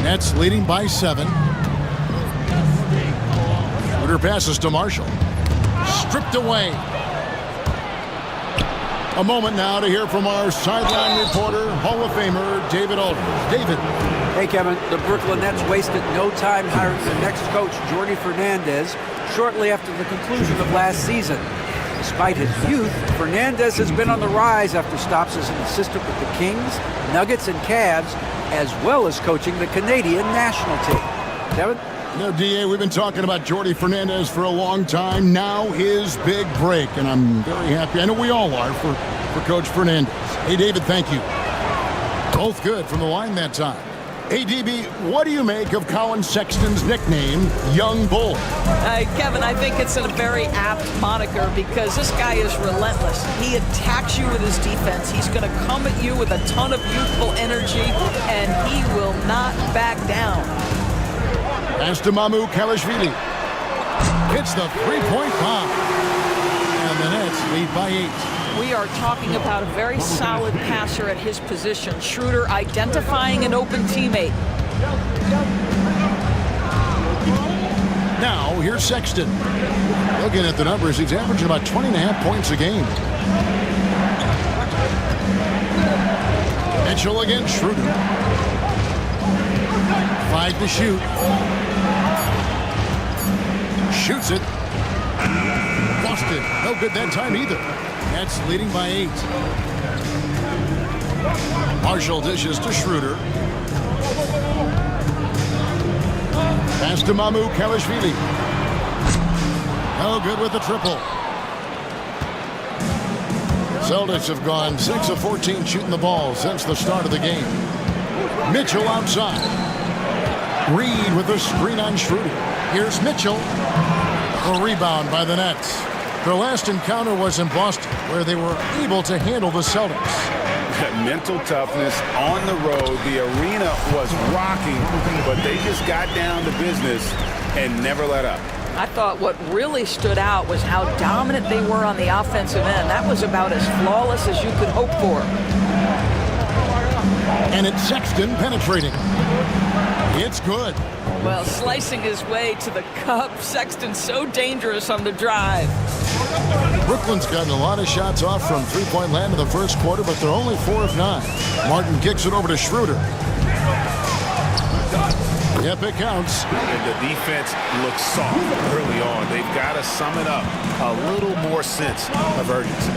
Nets leading by 7. Herder passes to Marshall. Stripped away. A moment now to hear from our sideline reporter, Hall of Famer David Aldridge. David. Hey, Kevin. The Brooklyn Nets wasted no time hiring their next coach, Jordi Fernandez, shortly after the conclusion of last season. Despite his youth, Fernandez has been on the rise after stops as an assistant with the Kings, Nuggets, and Cavs, as well as coaching the Canadian national team. Kevin? Now, D.A., we've been talking about Jordi Fernandez for a long time. Now his big break, and I'm very happy. I know we all are for Coach Fernandez. Hey, David, thank you. Both good from the line that time. Hey, DB, what do you make of Colin Sexton's nickname, Young Bull? Kevin, I think it's a very apt moniker because this guy is relentless. He attacks you with his defense. He's going to come at you with a ton of youthful energy, and he will not back down. Pass to Mamu Kelishvili. Hits the three-point bomb. And the Nets lead by 8. We are talking about a very solid passer at his position. Schroeder identifying an open teammate. Now, here's Sexton. Looking at the numbers, he's averaging about 20.5 points a game. Mitchell against Schroeder. 5 to shoot. Shoots it. Boston. No good that time either. Nets leading by 8. Marshall dishes to Schroeder. Pass to Mamu Kalashvili. No good with the triple. Celtics have gone 6 of 14 shooting the ball since the start of the game. Mitchell outside. Reed with a screen on Schroeder. Here's Mitchell. A rebound by the Nets. Their last encounter was in Boston, where they were able to handle the Celtics. Mental toughness on the road. The arena was rocking, but they just got down to business and never let up. I thought what really stood out was how dominant they were on the offensive end. That was about as flawless as you could hope for. And it's Sexton penetrating. It's good. Well, slicing his way to the cup. Sexton's so dangerous on the drive. Brooklyn's gotten a lot of shots off from three-point land in the first quarter, but they're only 4 of 9. Martin kicks it over to Schroeder. Yep, it counts. And the defense looks soft early on. They've got to sum it up. A little more sense of urgency.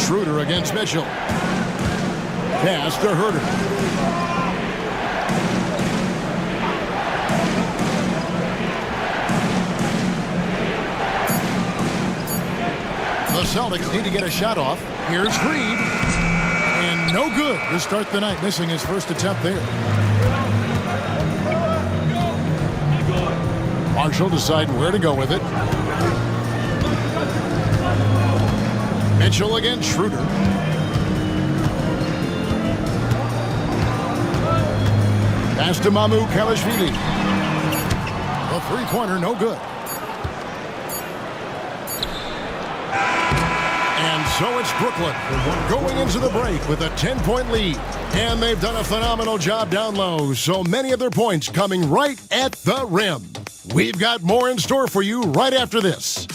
Schroeder against Mitchell. Pass to Herter. The Celtics need to get a shot off. Here's Reed. And no good to start the night, missing his first attempt there. Marshall deciding where to go with it. Mitchell against Schroeder. Pass to Mamu Kalashvili. A three-pointer, no good. And so it's Brooklyn going into the break with a 10-point lead. And they've done a phenomenal job down low, so many of their points coming right at the rim. We've got more in store for you right after this.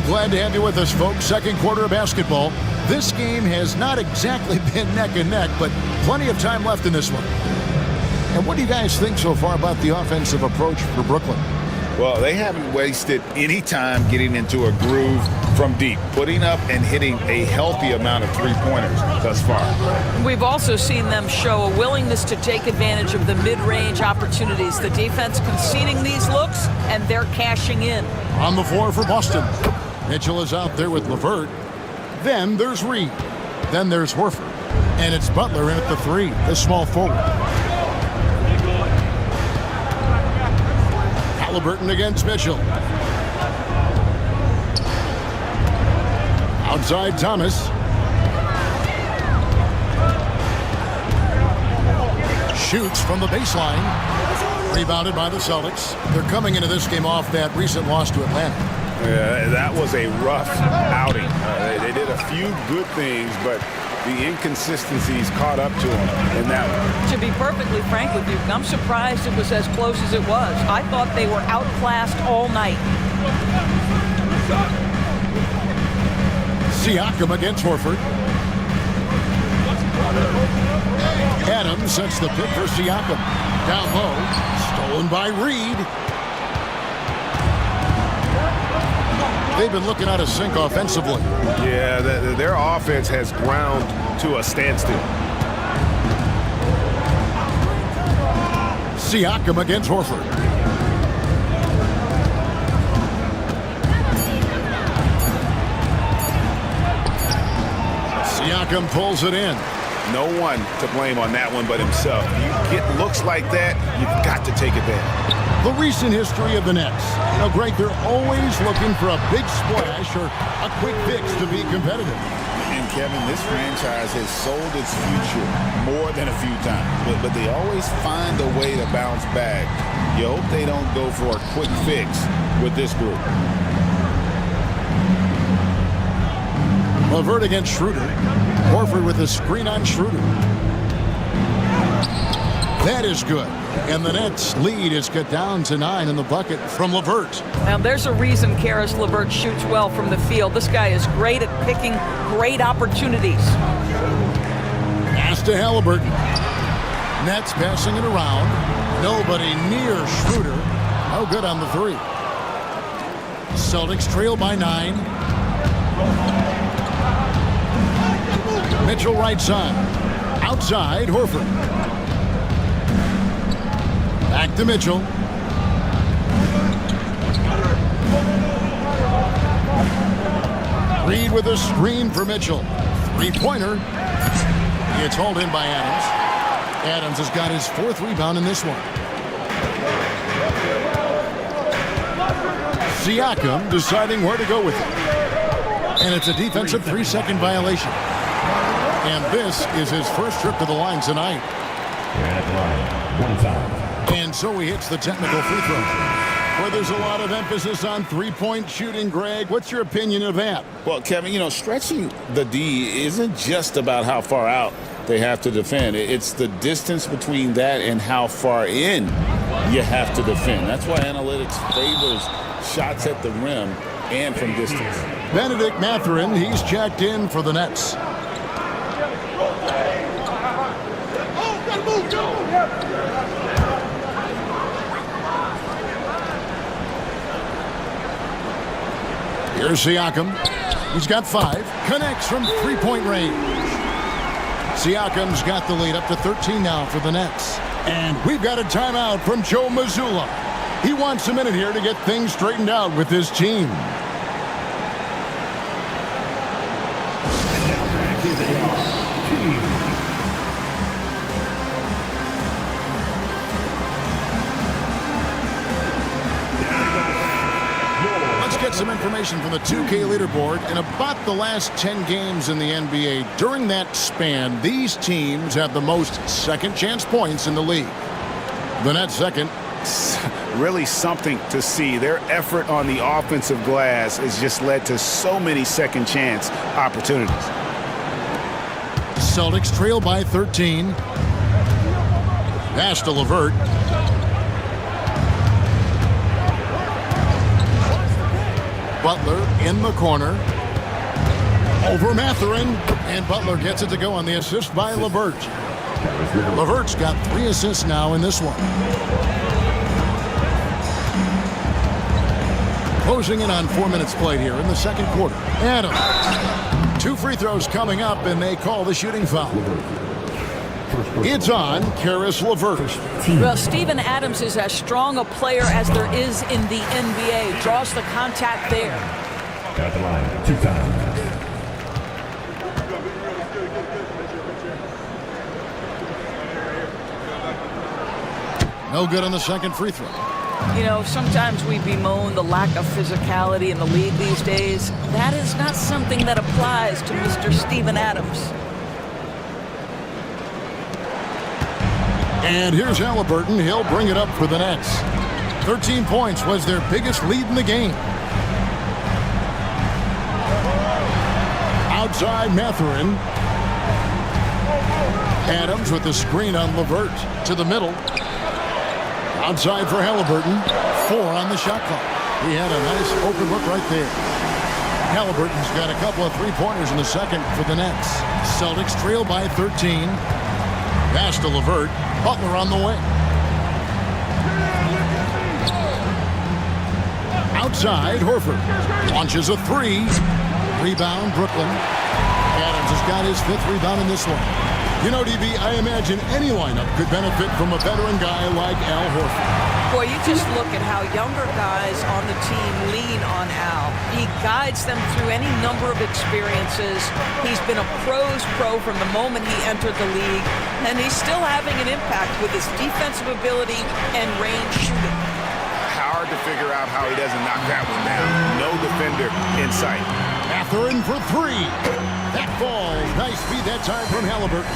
Glad to have you with us, folks. Second quarter of basketball. This game has not exactly been neck and neck, but plenty of time left in this one. And what do you guys think so far about the offensive approach for Brooklyn? Well, they haven't wasted any time getting into a groove from deep, putting up and hitting a healthy amount of three-pointers thus far. We've also seen them show a willingness to take advantage of the mid-range opportunities. The defense conceding these looks, and they're cashing in. On the floor for Boston. Mitchell is out there with LeVert. Then there's Reed. Then there's Horford. And it's Butler in at the 3, the small forward. Halliburton against Mitchell. Outside Thomas. Shoots from the baseline. Rebounded by the Celtics. They're coming into this game off that recent loss to Atlanta. Yeah, that was a rough outing. They did a few good things, but the inconsistencies caught up to them in that one. To be perfectly frank with you, I'm surprised it was as close as it was. I thought they were outclassed all night. Siakam against Horford. Adams sets the pick for Siakam. Down low, stolen by Reed. They've been looking out of sync offensively. Yeah, their offense has ground to a standstill. Siakam against Horford. Siakam pulls it in. No one to blame on that one but himself. You get looks like that, you've got to take advantage. The recent history of the Nets. Greg, they're always looking for a big splash or a quick fix to be competitive. And Kevin, this franchise has sold its future more than a few times, but they always find a way to bounce back. You hope they don't go for a quick fix with this group. LeVert against Schroeder. Horford with a screen on Schroeder. That is good. And the Nets' lead is cut down to 9 in the bucket from LeVert. Now, there's a reason Karis LeVert shoots well from the field. This guy is great at picking great opportunities. Pass to Halliburton. Nets passing it around. Nobody near Schroeder. No good on the three. Celtics trail by 9. Mitchell right side. Outside, Horford. Back to Mitchell. Reed with a screen for Mitchell. Three-pointer. It's hauled in by Adams. Adams has got his 4th rebound in this one. Siakam deciding where to go with it. And it's a defensive 3-second violation. And this is his first trip to the line tonight. At the line, 1 time. And so he hits the technical free throw. Well, there's a lot of emphasis on three-point shooting, Greg. What's your opinion of that? Well, Kevin, stretching the D isn't just about how far out they have to defend. It's the distance between that and how far in you have to defend. That's why analytics favors shots at the rim and from distance. Benedict Mathurin, he's checked in for the Nets. Here's Siakam. He's got 5. Connects from three-point range. Siakam's got the lead up to 13 now for the Nets. And we've got a timeout from Joe Mazzulla. He wants a minute here to get things straightened out with his team. Get some information from the 2K leaderboard. In about the last 10 games in the NBA, during that span, these teams have the most second chance points in the league. The Nets second. Really something to see. Their effort on the offensive glass has just led to so many second chance opportunities. Celtics trail by 13. Pass to LeVert. Butler in the corner. Over Mathurin. And Butler gets it to go on the assist by LeVert. LeVert's got 3 assists now in this one. Closing in on 4 minutes played here in the second quarter. Adams. 2 free throws coming up, and they call the shooting foul. It's on Karis LeVert. Well, Steven Adams is as strong a player as there is in the NBA. Draws the contact there. At the line, 2 times. No good on the second free throw. Sometimes we bemoan the lack of physicality in the league these days. That is not something that applies to Mr. Steven Adams. And here's Halliburton. He'll bring it up for the Nets. 13 points was their biggest lead in the game. Outside Mathurin. Adams with the screen on LeVert to the middle. Outside for Halliburton. 4 on the shot clock. He had a nice open look right there. Halliburton's got a couple of three-pointers in the second for the Nets. Celtics trail by 13. Pass to LeVert. Butler on the way. Outside, Horford. Launches a 3. Rebound, Brooklyn. Adams has got his 5th rebound in this one. DB, I imagine any lineup could benefit from a veteran guy like Al Horford. Boy, you just look at how younger guys on the team lean on Al. He guides them through any number of experiences. He's been a pro's pro from the moment he entered the league, and he's still having an impact with his defensive ability and range shooting. Hard to figure out how he doesn't knock that one down. No defender in sight. Mathurin for three. That falls. Nice feed that time from Halliburton.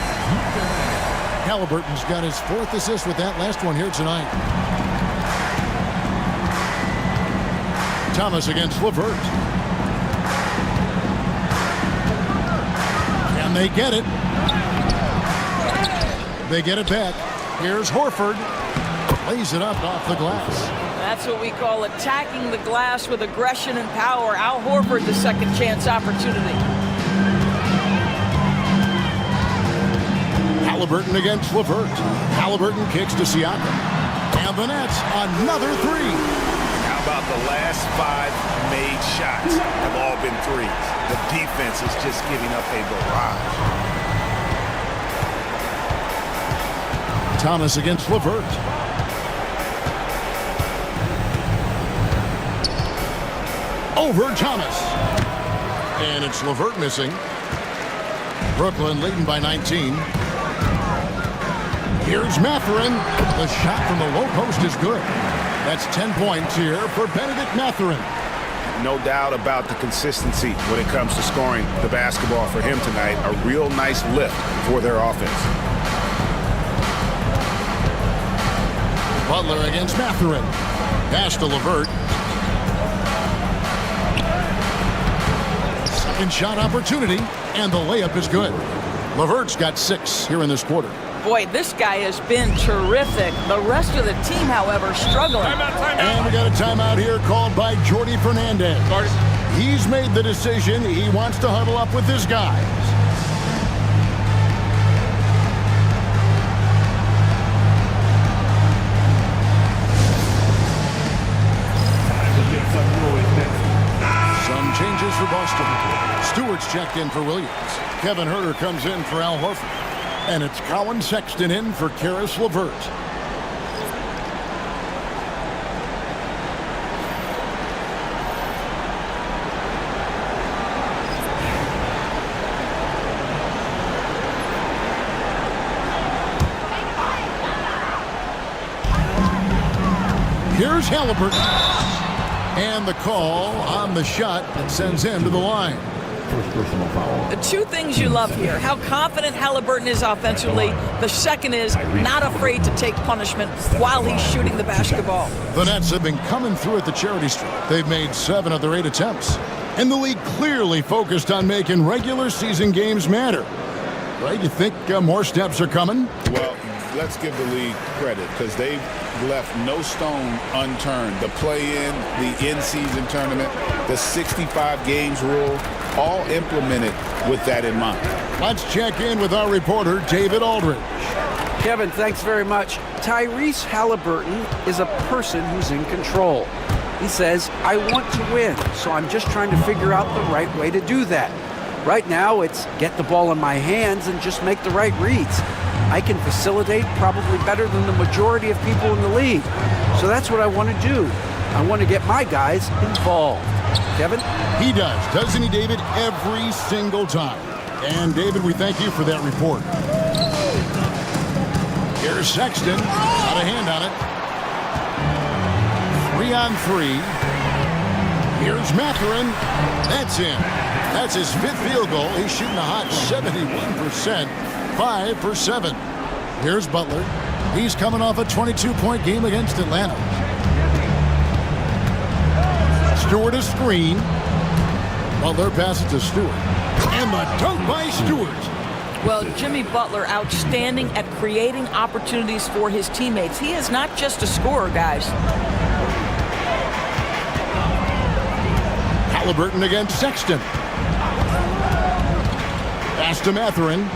Halliburton's got his 4th assist with that last one here tonight. Thomas against LeVert. And they get it. They get it back. Here's Horford. Lays it up off the glass. That's what we call attacking the glass with aggression and power. Al Horford, the second chance opportunity. Halliburton against LeVert. Halliburton kicks to Siakam. And the Nets, another three. How about the last 5 made shots have all been threes? The defense is just giving up a barrage. Thomas against LeVert. Over Thomas. And it's LeVert missing. Brooklyn leading by 19. Here's Mathurin. The shot from the low post is good. That's 10 points here for Benedict Mathurin. No doubt about the consistency when it comes to scoring the basketball for him tonight. A real nice lift for their offense. Butler against Mathurin. Pass to LeVert. Second shot opportunity, and the layup is good. LeVert's got 6 here in this quarter. Boy, this guy has been terrific. The rest of the team, however, struggling. Timeout. And we got a timeout here called by Jordy Fernandez. He's made the decision. He wants to huddle up with his guys. Some changes for Boston. Stewart's checked in for Williams. Kevin Huerter comes in for Al Horford. And it's Colin Sexton in for Karis LeVert. Here's Halliburton. And the call on the shot that sends him to the line. First personal foul. The 2 things you love here, how confident Halliburton is offensively. The second is not afraid to take punishment while he's shooting the basketball. The Nets have been coming through at the charity stripe. They've made 7 of their 8 attempts. And the league clearly focused on making regular season games matter. Right? You think more steps are coming? Well, let's give the league credit because they've left no stone unturned. The play-in, the in-season tournament, the 65 games rule, all implemented with that in mind. Let's check in with our reporter, David Aldridge. Kevin, thanks very much. Tyrese Halliburton is a person who's in control. He says, I want to win, so I'm just trying to figure out the right way to do that. Right now, it's get the ball in my hands and just make the right reads. I can facilitate probably better than the majority of people in the league. So that's what I want to do. I want to get my guys involved. Kevin? He does, doesn't he, David? Every single time. And, David, we thank you for that report. Here's Sexton. Got a hand on it. 3 on 3. Here's Mathurin. That's in. That's his 5th field goal. He's shooting a hot 71%. 5 for 7. Here's Butler. He's coming off a 22-point game against Atlanta. Stewart a screen. Butler passes to Stewart. And the dunk by Stewart. Well, Jimmy Butler outstanding at creating opportunities for his teammates. He is not just a scorer, guys. Halliburton against Sexton. Pass to Mathurin.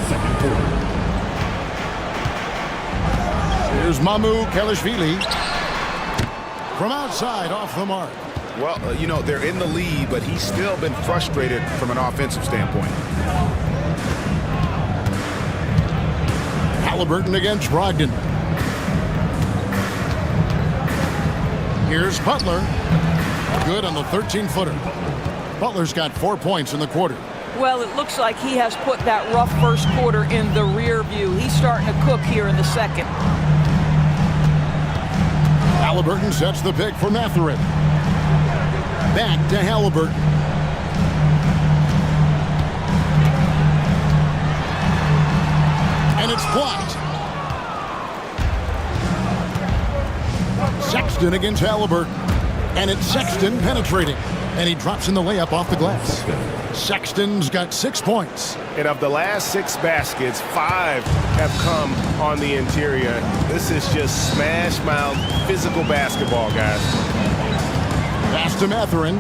Second quarter. Here's Mamu Kelishvili. From outside, off the mark. Well, you know, they're in the lead, but he's still been frustrated from an offensive standpoint. Halliburton against Brogdon. Here's Butler. Good on the 13-footer. Butler's got 4 points in the quarter. Well, it looks like he has put that rough first quarter in the rear view. He's starting to cook here in the second. Halliburton sets the pick for Mathurin. Back to Halliburton. And it's blocked. Sexton against Halliburton. And it's Sexton penetrating. And he drops in the layup off the glass. Sexton's got 6 points. And of the last 6 baskets, 5 have come on the interior. This is just smash mouth physical basketball, guys. Pass to Mathurin.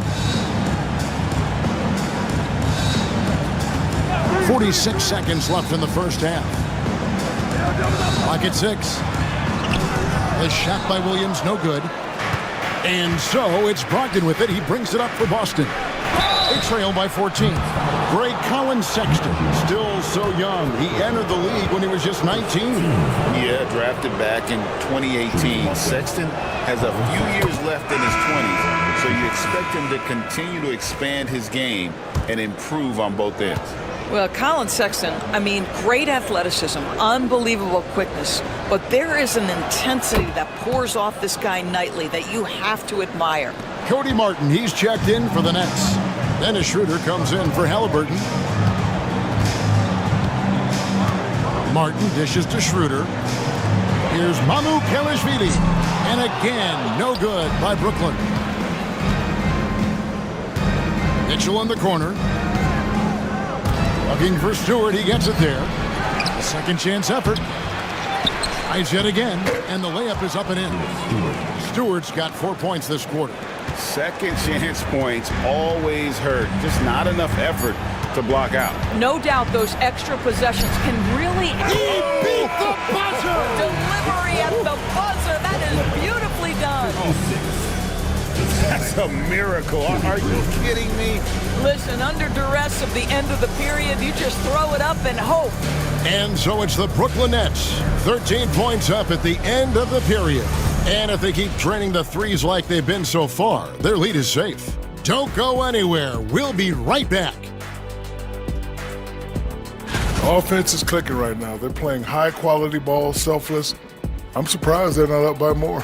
46 seconds left in the first half. Clock at 6. A shot by Williams, no good. And so it's Brogdon with it. He brings it up for Boston. They trail by 14. Great Colin Sexton, still so young. He entered the league when he was just 19. Yeah, drafted back in 2018. Sexton has a few years left in his 20s, so you expect him to continue to expand his game and improve on both ends. Well, Colin Sexton, I mean, great athleticism, unbelievable quickness, but there is an intensity that pours off this guy nightly that you have to admire. Cody Martin, he's checked in for the Nets. Dennis Schroeder comes in for Halliburton. Martin dishes to Schroeder. Here's Mamu Kelishvili. And again, no good by Brooklyn. Mitchell in the corner. Looking for Stewart, he gets it there. A second chance effort. Tries yet again, and the layup is up and in. Stewart's got 4 points this quarter. Second chance points always hurt. Just not enough effort to block out. No doubt those extra possessions can really... He beat the buzzer! Delivery at the buzzer. That is beautifully done. That's a miracle. Are you kidding me? Listen, under duress of the end of the period, you just throw it up and hope. And so it's the Brooklyn Nets, 13 points up at the end of the period. And if they keep draining the threes like they've been so far, their lead is safe. Don't go anywhere. We'll be right back. Offense is clicking right now. They're playing high-quality ball, selfless. I'm surprised they're not up by more.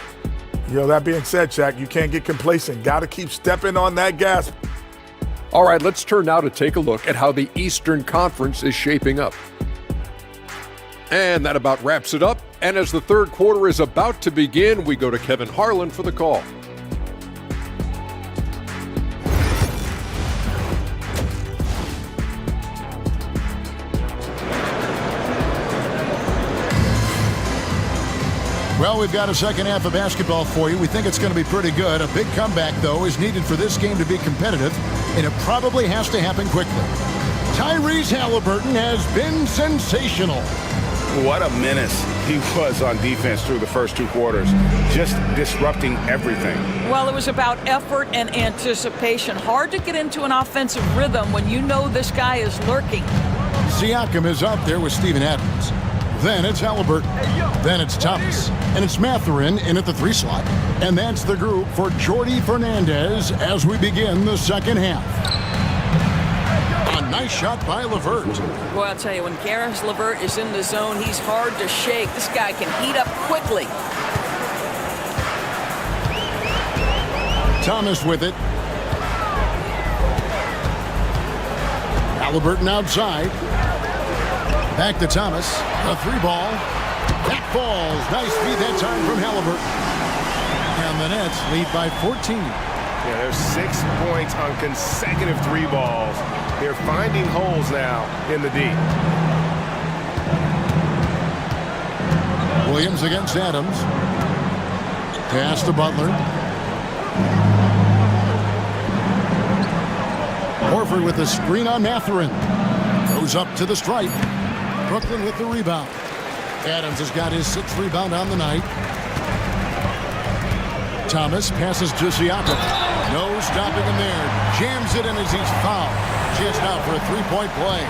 That being said, Shaq, you can't get complacent. Got to keep stepping on that gas. All right, let's turn now to take a look at how the Eastern Conference is shaping up. And that about wraps it up. And as the third quarter is about to begin, we go to Kevin Harlan for the call. Well, we've got a second half of basketball for you. We think it's going to be pretty good. A big comeback, though, is needed for this game to be competitive, and it probably has to happen quickly. Tyrese Halliburton has been sensational. What a menace he was on defense through the first 2 quarters, just disrupting everything. Well, it was about effort and anticipation. Hard to get into an offensive rhythm when you know this guy is lurking. Siakam is out there with Steven Adams. Then it's Halliburton. Then it's Thomas. And it's Mathurin in at the 3 slot. And that's the group for Jordi Fernandez as we begin the second half. A nice shot by LeVert. Well, I'll tell you, when Karis LeVert is in the zone, he's hard to shake. This guy can heat up quickly. Thomas with it. Halliburton outside. Back to Thomas. A 3 ball. That falls. Nice feed that time from Halliburton. And the Nets lead by 14. Yeah, there's 6 points on consecutive 3 balls. They're finding holes now in the D. Williams against Adams. Pass to Butler. Horford with the screen on Mathurin. Goes up to the stripe. Brooklyn with the rebound. Adams has got his 6th rebound on the night. Thomas passes to Siakam. No stopping him there. Jams it in as he's fouled. Just out for a 3-point play.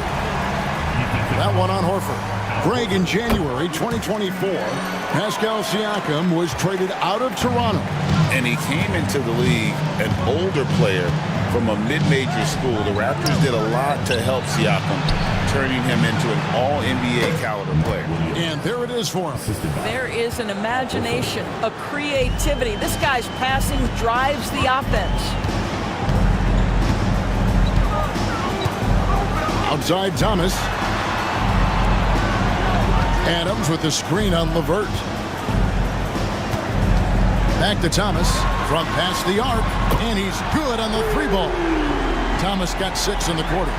That one on Horford. Greg, in January 2024, Pascal Siakam was traded out of Toronto. And he came into the league an older player from a mid-major school. The Raptors did a lot to help Siakam, turning him into an all-NBA caliber player. And there it is for him. There is an imagination, a creativity. This guy's passing drives the offense. Outside Thomas. Adams with the screen on LeVert. Back to Thomas from past the arc, and he's good on the 3-ball. Thomas got 6 in the quarter.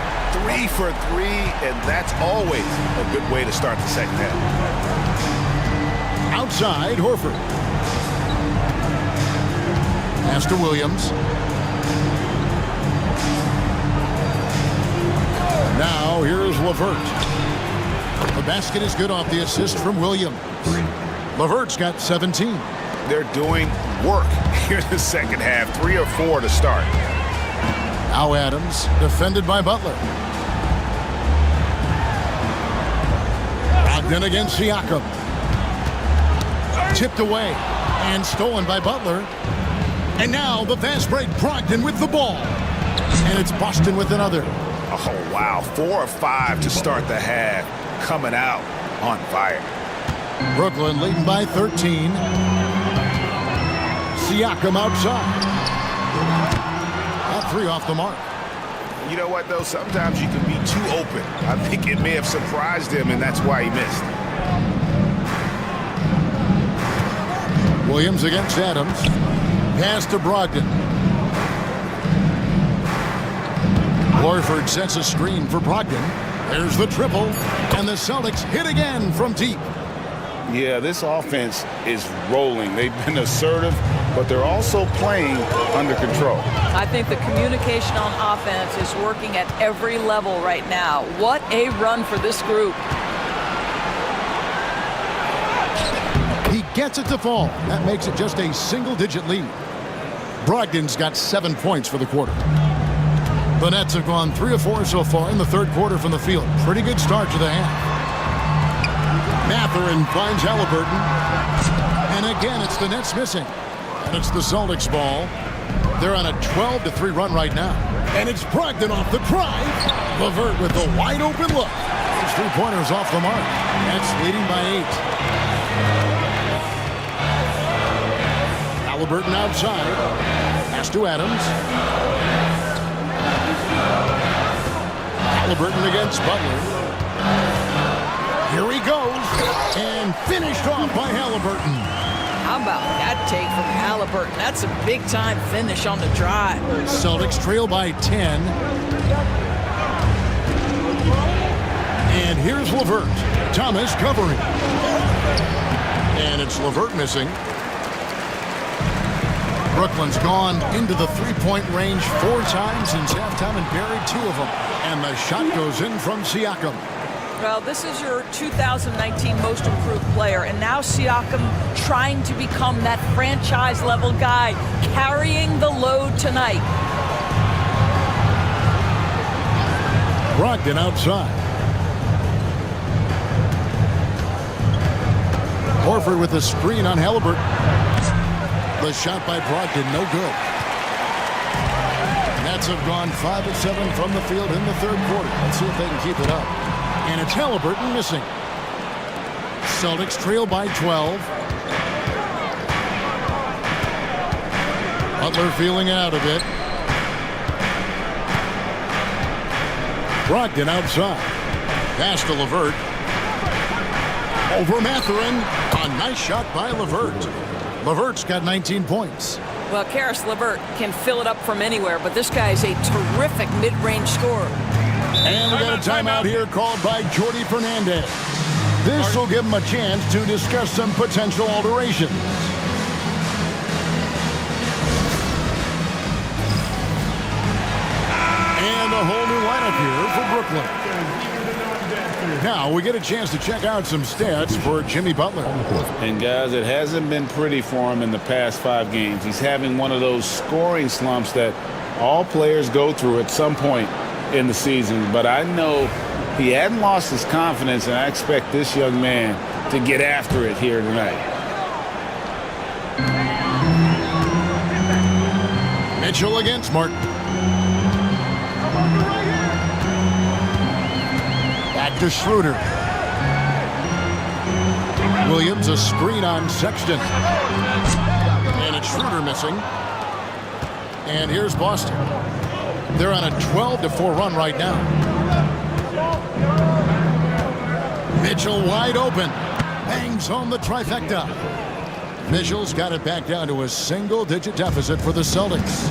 3 for 3, and that's always a good way to start the second half. Outside, Horford. Pass to Williams. Now here's LeVert. The basket is good off the assist from Williams. LeVert's got 17. They're doing work here in the second half. 3 or 4 to start. Now Adams, defended by Butler. Brogdon against Siakam. Tipped away and stolen by Butler. And now the fast break. Brogdon with the ball. And it's Boston with another. Oh, wow. 4 or 5 to start the half. Coming out on fire. Brooklyn leading by 13. Siakam outside. That 3 off the mark. You know what, though? Sometimes you can be too open. I think it may have surprised him, and that's why he missed. Williams against Adams. Pass to Brogdon. Horford sets a screen for Brogdon. There's the triple, and the Celtics hit again from deep. Yeah, this offense is rolling. They've been assertive, but they're also playing under control. I think the communication on offense is working at every level right now. What a run for this group. He gets it to fall. That makes it just a single-digit lead. Brogdon's got 7 points for the quarter. The Nets have gone 3 or 4 so far in the third quarter from the field. Pretty good start to the half. Mathurin finds Halliburton. And again, it's the Nets missing. And it's the Celtics ball. They're on a 12-3 run right now. And it's Brogdon off the drive. LeVert with the wide open look. His 3-pointers off the mark. Nets leading by 8. Halliburton outside. Pass to Adams. Halliburton against Butler. Here he goes, and finished off by Halliburton. How about that take from Halliburton? That's a big-time finish on the drive. Celtics trail by 10. And here's LeVert. Thomas covering. And it's LeVert missing. Brooklyn's gone into the 3-point range 4 times since halftime and buried 2 of them. And the shot goes in from Siakam. Well, this is your 2019 most improved player, and now Siakam trying to become that franchise-level guy, carrying the load tonight. Brogdon outside. Horford with the screen on Halliburton. The shot by Brogdon, no good. Nets have gone 5 of 7 from the field in the third quarter. Let's see if they can keep it up. And it's Halliburton missing. Celtics trail by 12. Butler feeling out a bit. Brogdon outside. Pass to LeVert. Over Mathurin. A nice shot by LeVert. LeVert's got 19 points. Well, Karis LeVert can fill it up from anywhere, but this guy is a terrific mid-range scorer. And we got a timeout here called by Jordy Fernandez. This will give him a chance to discuss some potential alterations. And a whole new lineup here for Brooklyn. Now we get a chance to check out some stats for Jimmy Butler. And guys, it hasn't been pretty for him in the past 5 games. He's having one of those scoring slumps that all players go through at some point in the season. But I know He hadn't lost his confidence, and I expect this young man to get after it here tonight. Mitchell against Martin. Back to Schroeder. Williams, a screen on Sexton. And it's Schroeder missing. And here's Boston. They're on a 12-4 run right now. Mitchell wide open. Bangs home the trifecta. Mitchell's got it back down to a single-digit deficit for the Celtics.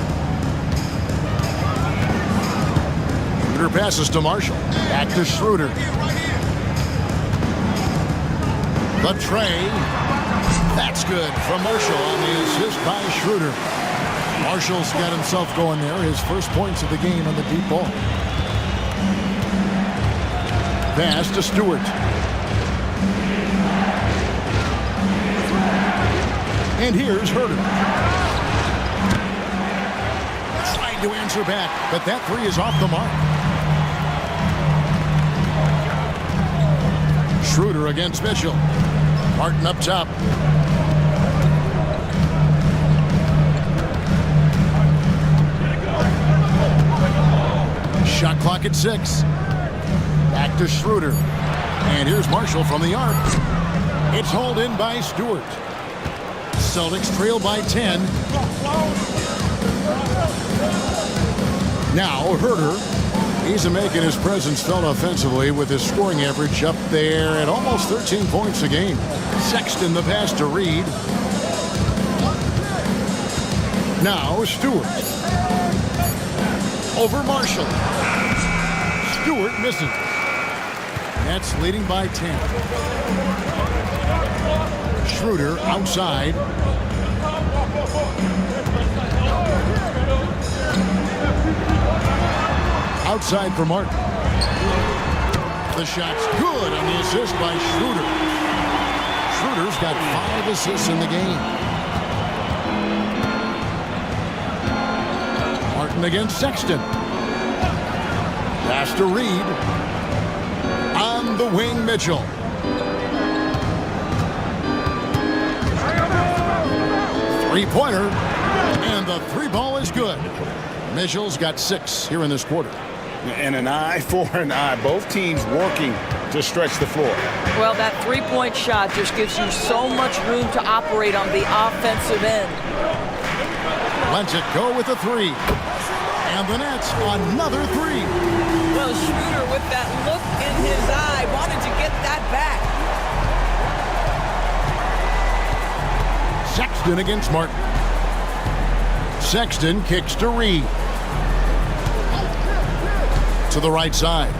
Schroeder passes to Marshall. Back to Schroeder. The tray. That's good from Marshall on the assist by Schroeder. Marshall's got himself going there. His first points of the game on the deep ball. Pass to Stewart. And here's Herter. Trying to answer back, but that three is off the mark. Schroeder against Mitchell. Martin up top. Shot clock at 6. Back to Schroeder. And here's Marshall from the arc. It's hauled in by Stewart. Celtics trail by 10. Now Herter. He's making his presence felt offensively with his scoring average up there at almost 13 points a game. Sexton the pass to Reed. Now Stewart. Over Marshall. Stewart misses. Nets leading by 10. Schroeder outside. Outside for Martin. The shot's good on the assist by Schroeder. Schroeder's got 5 assists in the game. Martin against Sexton. Pass to Reed. On the wing, Mitchell. Three-pointer. And the three ball is good. Mitchell's got 6 here in this quarter. And an eye for an eye. Both teams working to stretch the floor. Well, that three-point shot just gives you so much room to operate on the offensive end. Lets it go with a 3. And the Nets, another 3. Well, Schroeder with that look in his eye wanted to get that back. Sexton against Martin. Sexton kicks to Reed. To the right side.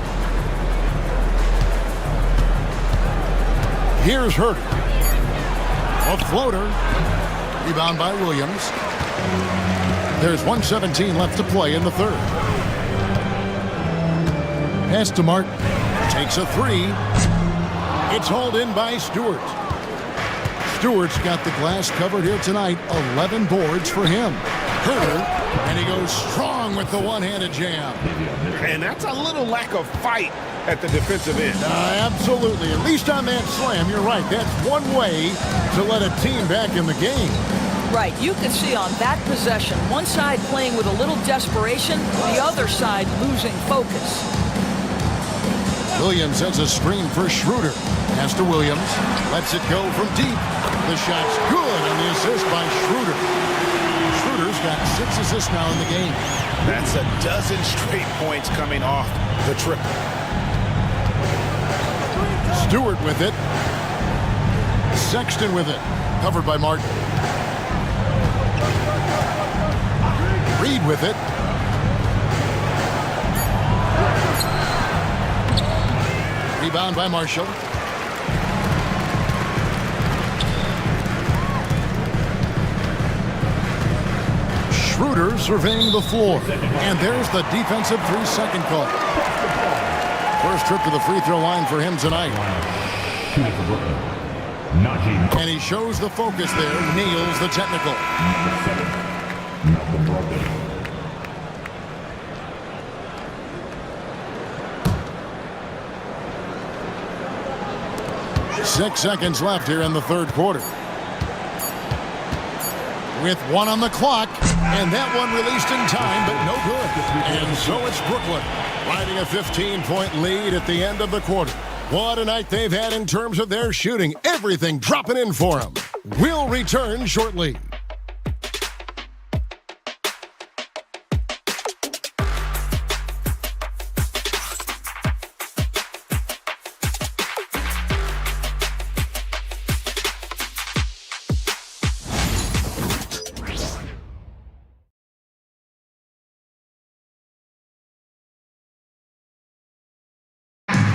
Here's Herter. A floater. Rebound by Williams. There's 1:17 left to play in the third. Pass to Martin. Takes a 3. It's hauled in by Stewart. Stewart's got the glass covered here tonight. 11 boards for him. Herter, and he goes strong with the one-handed jam. And that's a little lack of fight at the defensive end. Absolutely. At least on that slam, you're right. That's one way to let a team back in the game. Right. You can see on that possession, one side playing with a little desperation, the other side losing focus. Williams has a screen for Schroeder. Pass to Williams. Lets it go from deep. The shot's good on the assist by Schroeder. Schroeder's got 6 assists now in the game. That's a dozen straight points coming off the triple. Stewart with it. Sexton with it. Covered by Martin. Reed with it. Rebound by Marshall. Schroeder surveying the floor. And there's the defensive 3-second call. First trip to the free throw line for him tonight. And he shows the focus there. Nails the technical. 6 seconds left here in the third quarter. With 1 on the clock, and that one released in time, but no good. And so it's Brooklyn, riding a 15-point lead at the end of the quarter. What a night they've had in terms of their shooting. Everything dropping in for them. We'll return shortly.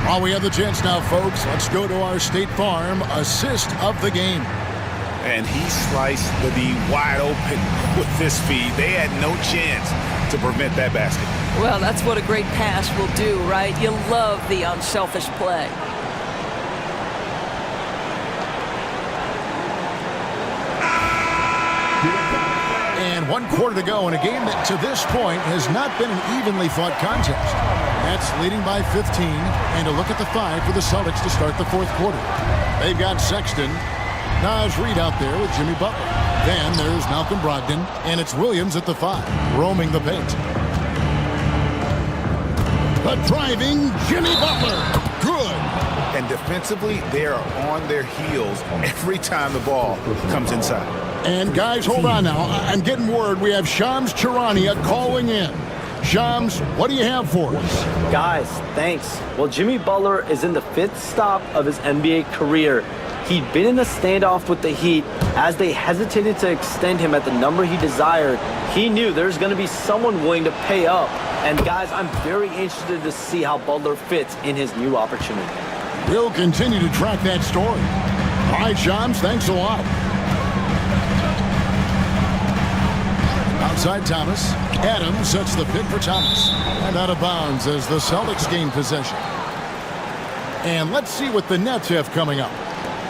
While we have the chance now, folks, let's go to our State Farm assist of the game. And he sliced the D wide open with this feed. They had no chance to prevent that basket. Well, that's what a great pass will do, right? You love the unselfish play. And 1 quarter to go in a game that to this point has not been an evenly fought contest. That's leading by 15, and a look at the 5 for the Celtics to start the fourth quarter. They've got Sexton, Naz Reid out there with Jimmy Butler. Then there's Malcolm Brogdon, and it's Williams at the 5, roaming the paint. The driving Jimmy Butler. Good. And defensively, they are on their heels every time the ball comes inside. And guys, hold on now. I'm getting word we have Shams Charania calling in. Shams, what do you have for us? Guys, thanks. Well, Jimmy Butler is in the 5th stop of his NBA career. He'd been in a standoff with the Heat. As they hesitated to extend him at the number he desired, he knew there's going to be someone willing to pay up. And guys, I'm very interested to see how Butler fits in his new opportunity. We'll continue to track that story. All right, Shams, thanks a lot. Outside Thomas. Adams sets the pick for Thomas. And out of bounds as the Celtics gain possession. And let's see what the Nets have coming up.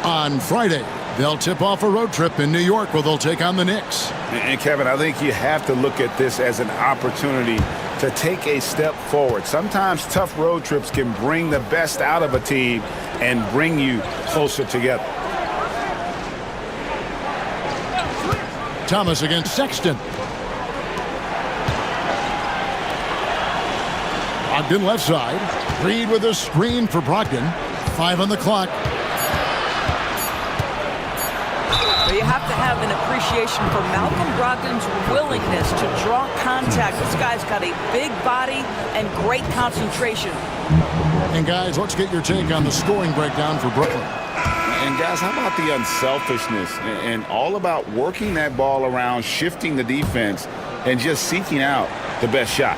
On Friday, they'll tip off a road trip in New York where they'll take on the Knicks. And Kevin, I think you have to look at this as an opportunity to take a step forward. Sometimes tough road trips can bring the best out of a team and bring you closer together. Thomas against Sexton. Brogdon left side. Reid with a screen for Brogdon. 5 on the clock. But you have to have an appreciation for Malcolm Brogdon's willingness to draw contact. This guy's got a big body and great concentration. And guys, let's get your take on the scoring breakdown for Brooklyn. And guys, how about the unselfishness and all about working that ball around, shifting the defense, and just seeking out the best shot.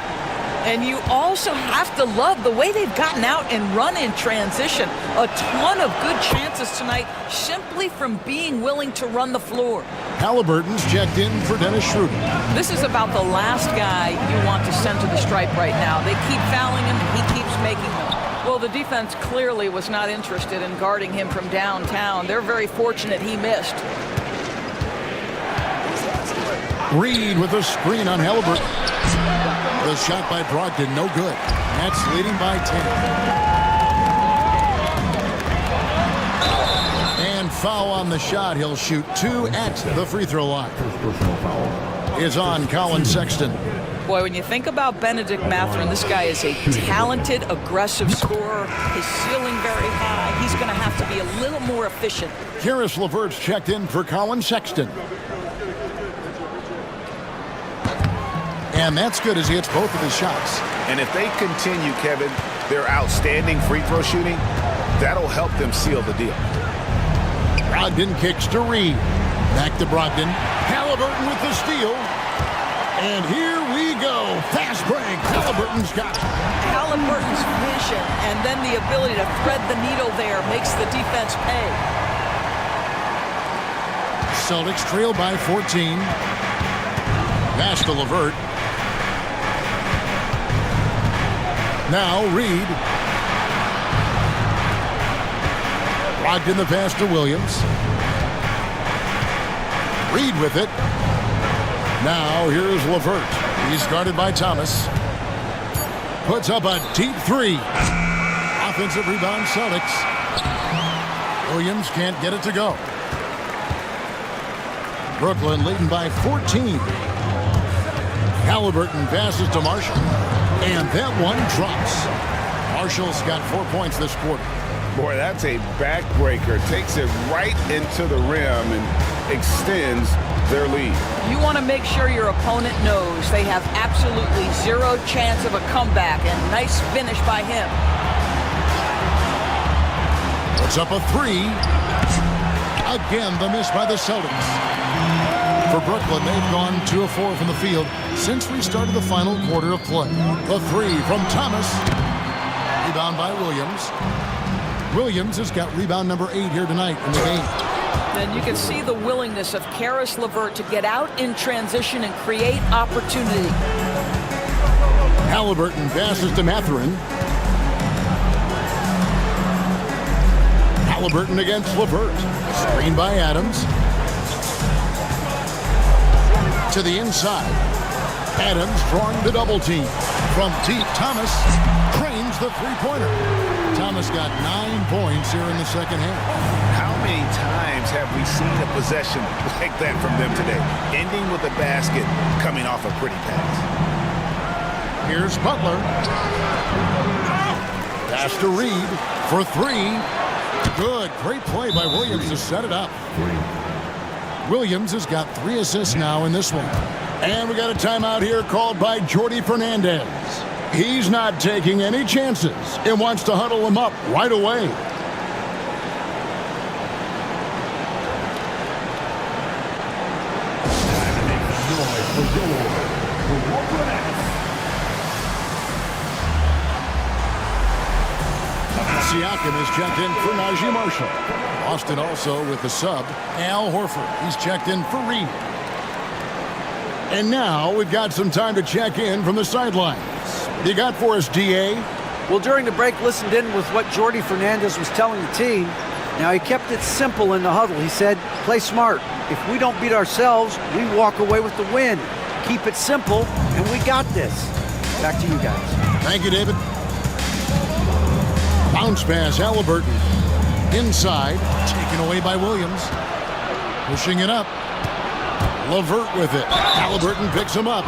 And you also have to love the way they've gotten out and run in transition. A ton of good chances tonight simply from being willing to run the floor. Halliburton's checked in for Dennis Schroeder. This is about the last guy you want to send to the stripe right now. They keep fouling him, and he keeps making them. Well, the defense clearly was not interested in guarding him from downtown. They're very fortunate he missed. Reid with a screen on Halliburton. The shot by Brogdon, no good. Nets leading by 10. And foul on the shot. He'll shoot 2 at the free throw line. Is on Colin Sexton. Boy, when you think about Benedict Mathurin, this guy is a talented, aggressive scorer. His ceiling very high. He's going to have to be a little more efficient. Karis LeVert's checked in for Colin Sexton. And that's good as he hits both of his shots. And if they continue, Kevin, their outstanding free throw shooting, that'll help them seal the deal. Brogdon kicks to Reid. Back to Brogdon. Halliburton with the steal. And here we go. Fast break. Halliburton's got it. Halliburton's vision and then the ability to thread the needle there makes the defense pay. Celtics trail by 14. Pass to LeVert. Now Reid. Brogdon the pass to Williams. Reid with it. Now here's LeVert. He's guarded by Thomas. Puts up a deep 3. Offensive rebound Celtics. Williams can't get it to go. Brooklyn leading by 14. Halliburton passes to Marshall. And that one drops. Marshall's got 4 points this quarter. Boy, that's a backbreaker. Takes it right into the rim and extends their lead. You want to make sure your opponent knows they have absolutely zero chance of a comeback, and nice finish by him. Puts up a three. Again, the miss by the Celtics. For Brooklyn, they've gone 2 of 4 from the field since we started the final quarter of play. The three from Thomas. Rebound by Williams. Williams has got rebound number 8 here tonight in the game. And you can see the willingness of Karis LeVert to get out in transition and create opportunity. Halliburton passes to Mathurin. Halliburton against LeVert. Screen by Adams. To the inside. Adams drawing the double team. From deep, Thomas drains the three-pointer. Thomas got 9 points here in the second half. How many times have we seen a possession like that from them today? Ending with a basket, coming off a pretty pass. Here's Butler. Pass to Reed for 3. Good. Great play by Williams to set it up. Williams has got 3 assists now in this one. And we got a timeout here called by Jordi Fernandez. He's not taking any chances and wants to huddle him up right away. Siakam is checked in for Najee Marshall. Austin also with the sub, Al Horford. He's checked in for Reed. And now we've got some time to check in from the sidelines. What you got for us, D.A.? Well, during the break, listened in with what Jordi Fernandez was telling the team. Now, he kept it simple in the huddle. He said, play smart. If we don't beat ourselves, we walk away with the win. Keep it simple, and we got this. Back to you guys. Thank you, David. Bounce pass, Halliburton. Inside, taken away by Williams. Pushing it up. LeVert with it. Halliburton picks him up.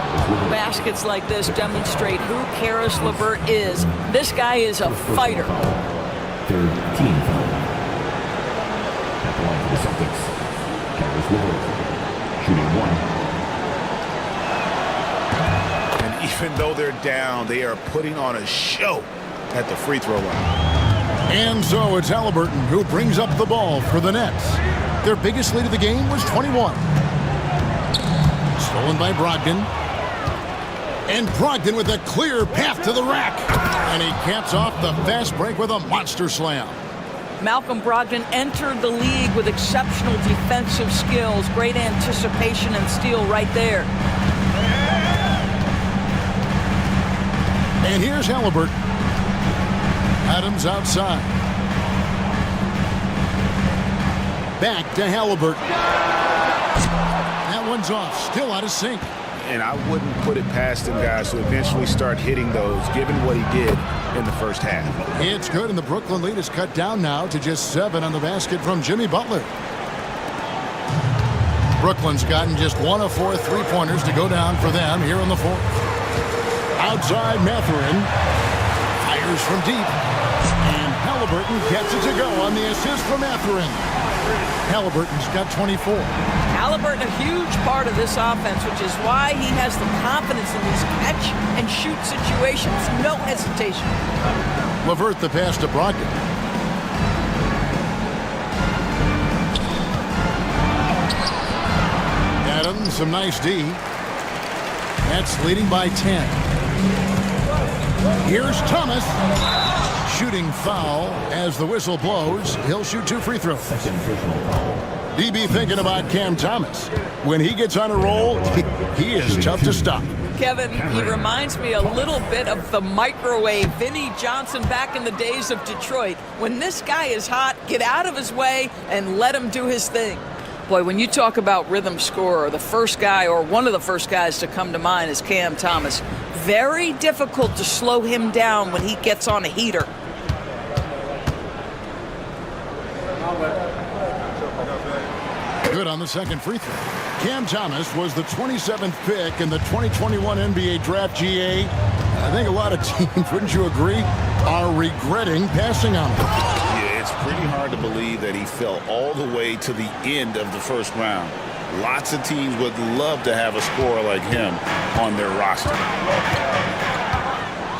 Baskets like this demonstrate who Karis LeVert is. This guy is a fighter. Third team foul. At the line for the Celtics, Karis LeVert, shooting 1. And even though they're down, they are putting on a show at the free throw line. And so it's Halliburton who brings up the ball for the Nets. Their biggest lead of the game was 21. Stolen by Brogdon. And Brogdon with a clear path to the rack. And he caps off the fast break with a monster slam. Malcolm Brogdon entered the league with exceptional defensive skills. Great anticipation and steal right there. And here's Halliburton. Adams outside. Back to Halliburton. That one's off. Still out of sync. And I wouldn't put it past him, guys, to eventually start hitting those, given what he did in the first half. It's good, and the Brooklyn lead is cut down now to just 7 on the basket from Jimmy Butler. Brooklyn's gotten just 1 of 4 three-pointers to go down for them here in the fourth. Outside Mathurin. Fires from deep. And Halliburton gets it to go on the assist from Mathurin. Halliburton's got 24. Halliburton, a huge part of this offense, which is why he has the confidence in these catch-and-shoot situations. No hesitation. LeVert the pass to Brogdon. Adams, some nice D. Nets leading by 10. Here's Thomas. Shooting foul as the whistle blows. He'll shoot 2 free throws. DB thinking about Cam Thomas. When he gets on a roll, he is tough to stop. Kevin, he reminds me a little bit of the microwave Vinnie Johnson back in the days of Detroit. When this guy is hot, get out of his way and let him do his thing. Boy, when you talk about rhythm scorer, the first guy or one of the first guys to come to mind is Cam Thomas. Very difficult to slow him down when he gets on a heater. good on the second free throw. Cam Thomas was the 27th pick in the 2021 NBA Draft. GA. I think a lot of teams, wouldn't you agree, are regretting passing on him. Yeah, it's pretty hard to believe that he fell all the way to the end of the first round. Lots of teams would love to have a scorer like him on their roster.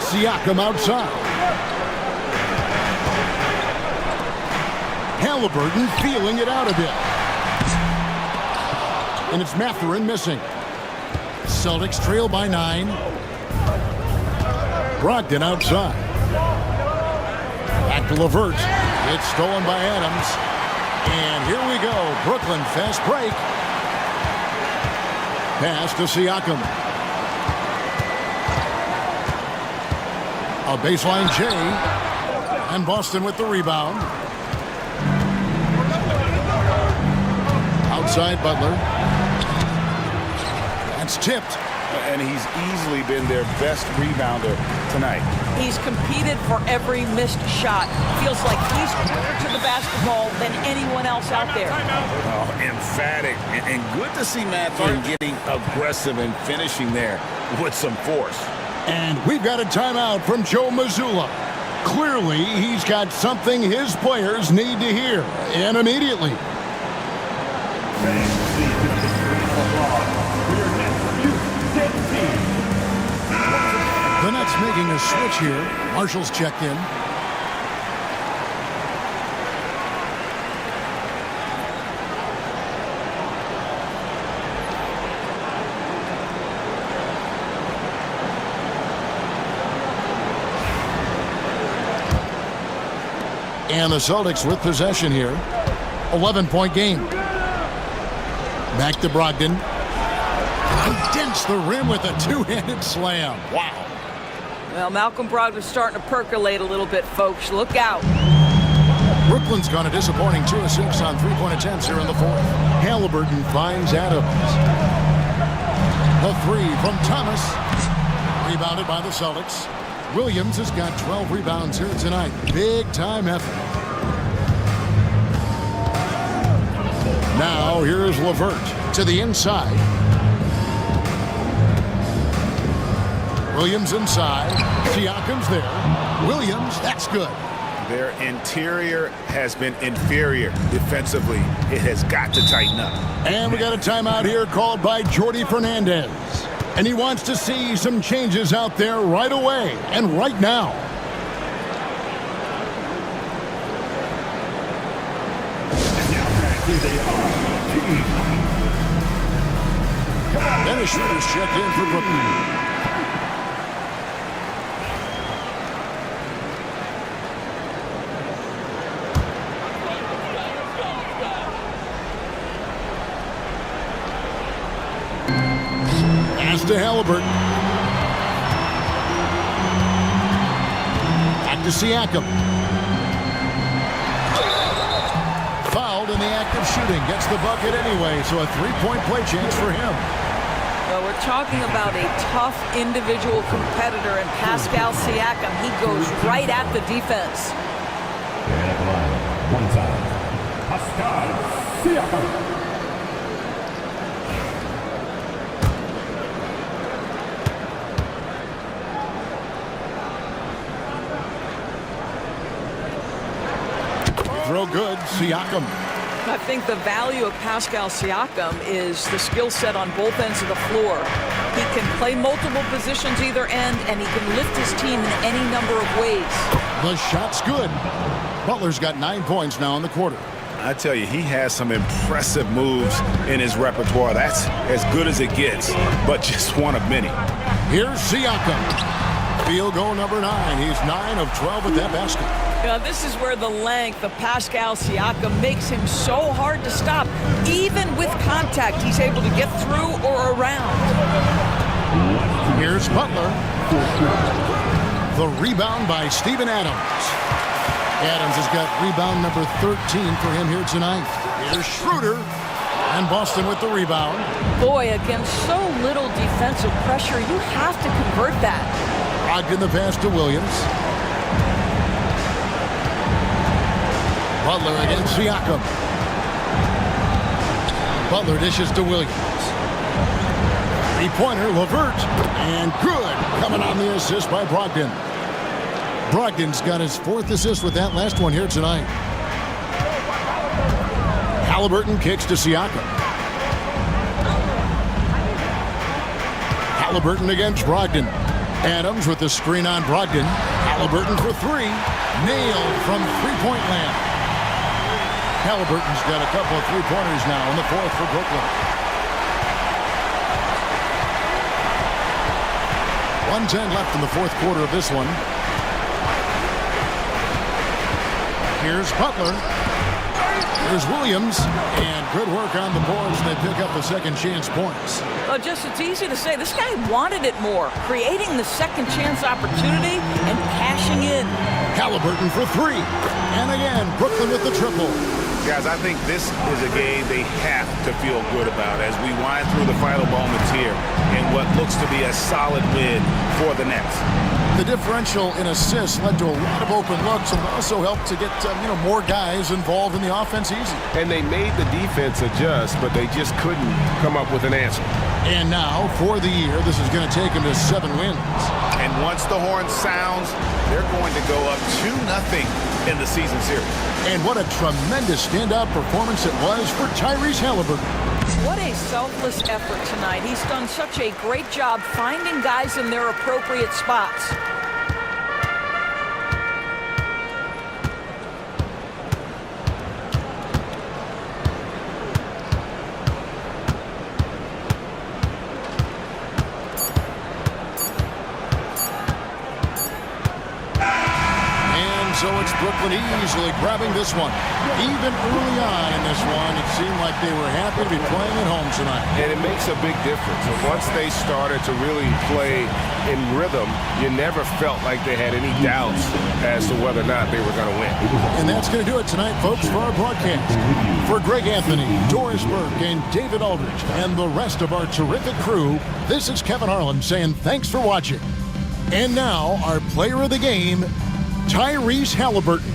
Siakam outside. Halliburton feeling it out a bit. And it's Mathurin missing. Celtics trail by 9. Brogdon outside. Back to LeVert. It's stolen by Adams. And here we go. Brooklyn fast break. Pass to Siakam. A baseline J. And Boston with the rebound. Outside Butler. That's tipped. And he's easily been their best rebounder tonight. He's competed for every missed shot. Feels like he's closer to the basketball than anyone else out there. Oh, emphatic. And good to see Mathurin getting aggressive and finishing there with some force. And we've got a timeout from Joe Mazzulla. Clearly, he's got something his players need to hear, and immediately. The Nets making a switch here. Marshall's checked in. And the Celtics with possession here. 11-point game. Back to Brogdon. Dents the rim with a two-handed slam. Wow. Well, Malcolm Brogdon's starting to percolate a little bit, folks. Look out. Brooklyn's gone a disappointing 2 of 6 on three-point attempts here in the fourth. Halliburton finds Adams. The three from Thomas. Rebounded by the Celtics. Williams has got 12 rebounds here tonight. Big-time effort. Now, here's LeVert to the inside. Williams inside. Siakam's there. Williams, that's good. Their interior has been inferior defensively. It has got to tighten up. And we got a timeout here called by Jordi Fernandez. And he wants to see some changes out there right away and right now. And the shooters checked in for Brooklyn. To Halliburton. Back to Siakam. Fouled in the act of shooting. Gets the bucket anyway, so a three-point play chance for him. Well, we're talking about a tough individual competitor in Pascal Siakam. He goes right at the defense. And at the line, one time, Pascal Siakam. Throw good, Siakam. I think the value of Pascal Siakam is the skill set on both ends of the floor. He can play multiple positions either end, and he can lift his team in any number of ways. The shot's good. Butler's got 9 points now in the quarter. I tell you, he has some impressive moves in his repertoire. That's as good as it gets, but just one of many. Here's Siakam. Field goal number 9. He's 9 of 12 at that basket. Now, this is where the length of Pascal Siakam makes him so hard to stop. Even with contact, he's able to get through or around. Here's Butler. The rebound by Steven Adams. Adams has got rebound number 13 for him here tonight. Here's Schroeder. And Boston with the rebound. Boy, against so little defensive pressure, you have to convert that. Brogdon the pass to Williams. Butler against Siakam. Butler dishes to Williams. Three-pointer, LeVert, and good. Coming on the assist by Brogdon. Brogdon's got his 4th assist with that last one here tonight. Halliburton kicks to Siakam. Halliburton against Brogdon. Adams with the screen on Brogdon. Halliburton for 3. Nailed from three-point land. Halliburton's got a couple of three-pointers now in the 4th for Brooklyn. 1:10 left in the 4th quarter of this one. Here's Butler. Here's Williams. And good work on the boards. They pick up the second chance points. Well, it's easy to say. This guy wanted it more. Creating the second chance opportunity and cashing in. Halliburton for 3. And again, Brooklyn with the triple. Guys, I think this is a game they have to feel good about as we wind through the final moments here in what looks to be a solid win for the Nets. The differential in assists led to a lot of open looks and also helped to get more guys involved in the offense easy. And they made the defense adjust, but they just couldn't come up with an answer. And now, for the year, this is going to take them to 7 wins. And once the horn sounds, they're going to go up 2-0 in the season series. And what a tremendous standout performance it was for Tyrese Halliburton. What a selfless effort tonight. He's done such a great job finding guys in their appropriate spots. So it's Brooklyn easily grabbing this one. Even early on in this one, it seemed like they were happy to be playing at home tonight. And it makes a big difference. Once they started to really play in rhythm, you never felt like they had any doubts as to whether or not they were going to win. And that's going to do it tonight, folks, for our broadcast. For Greg Anthony, Doris Burke, and David Aldridge, and the rest of our terrific crew, this is Kevin Harlan saying thanks for watching. And now, our player of the game, Tyrese Halliburton.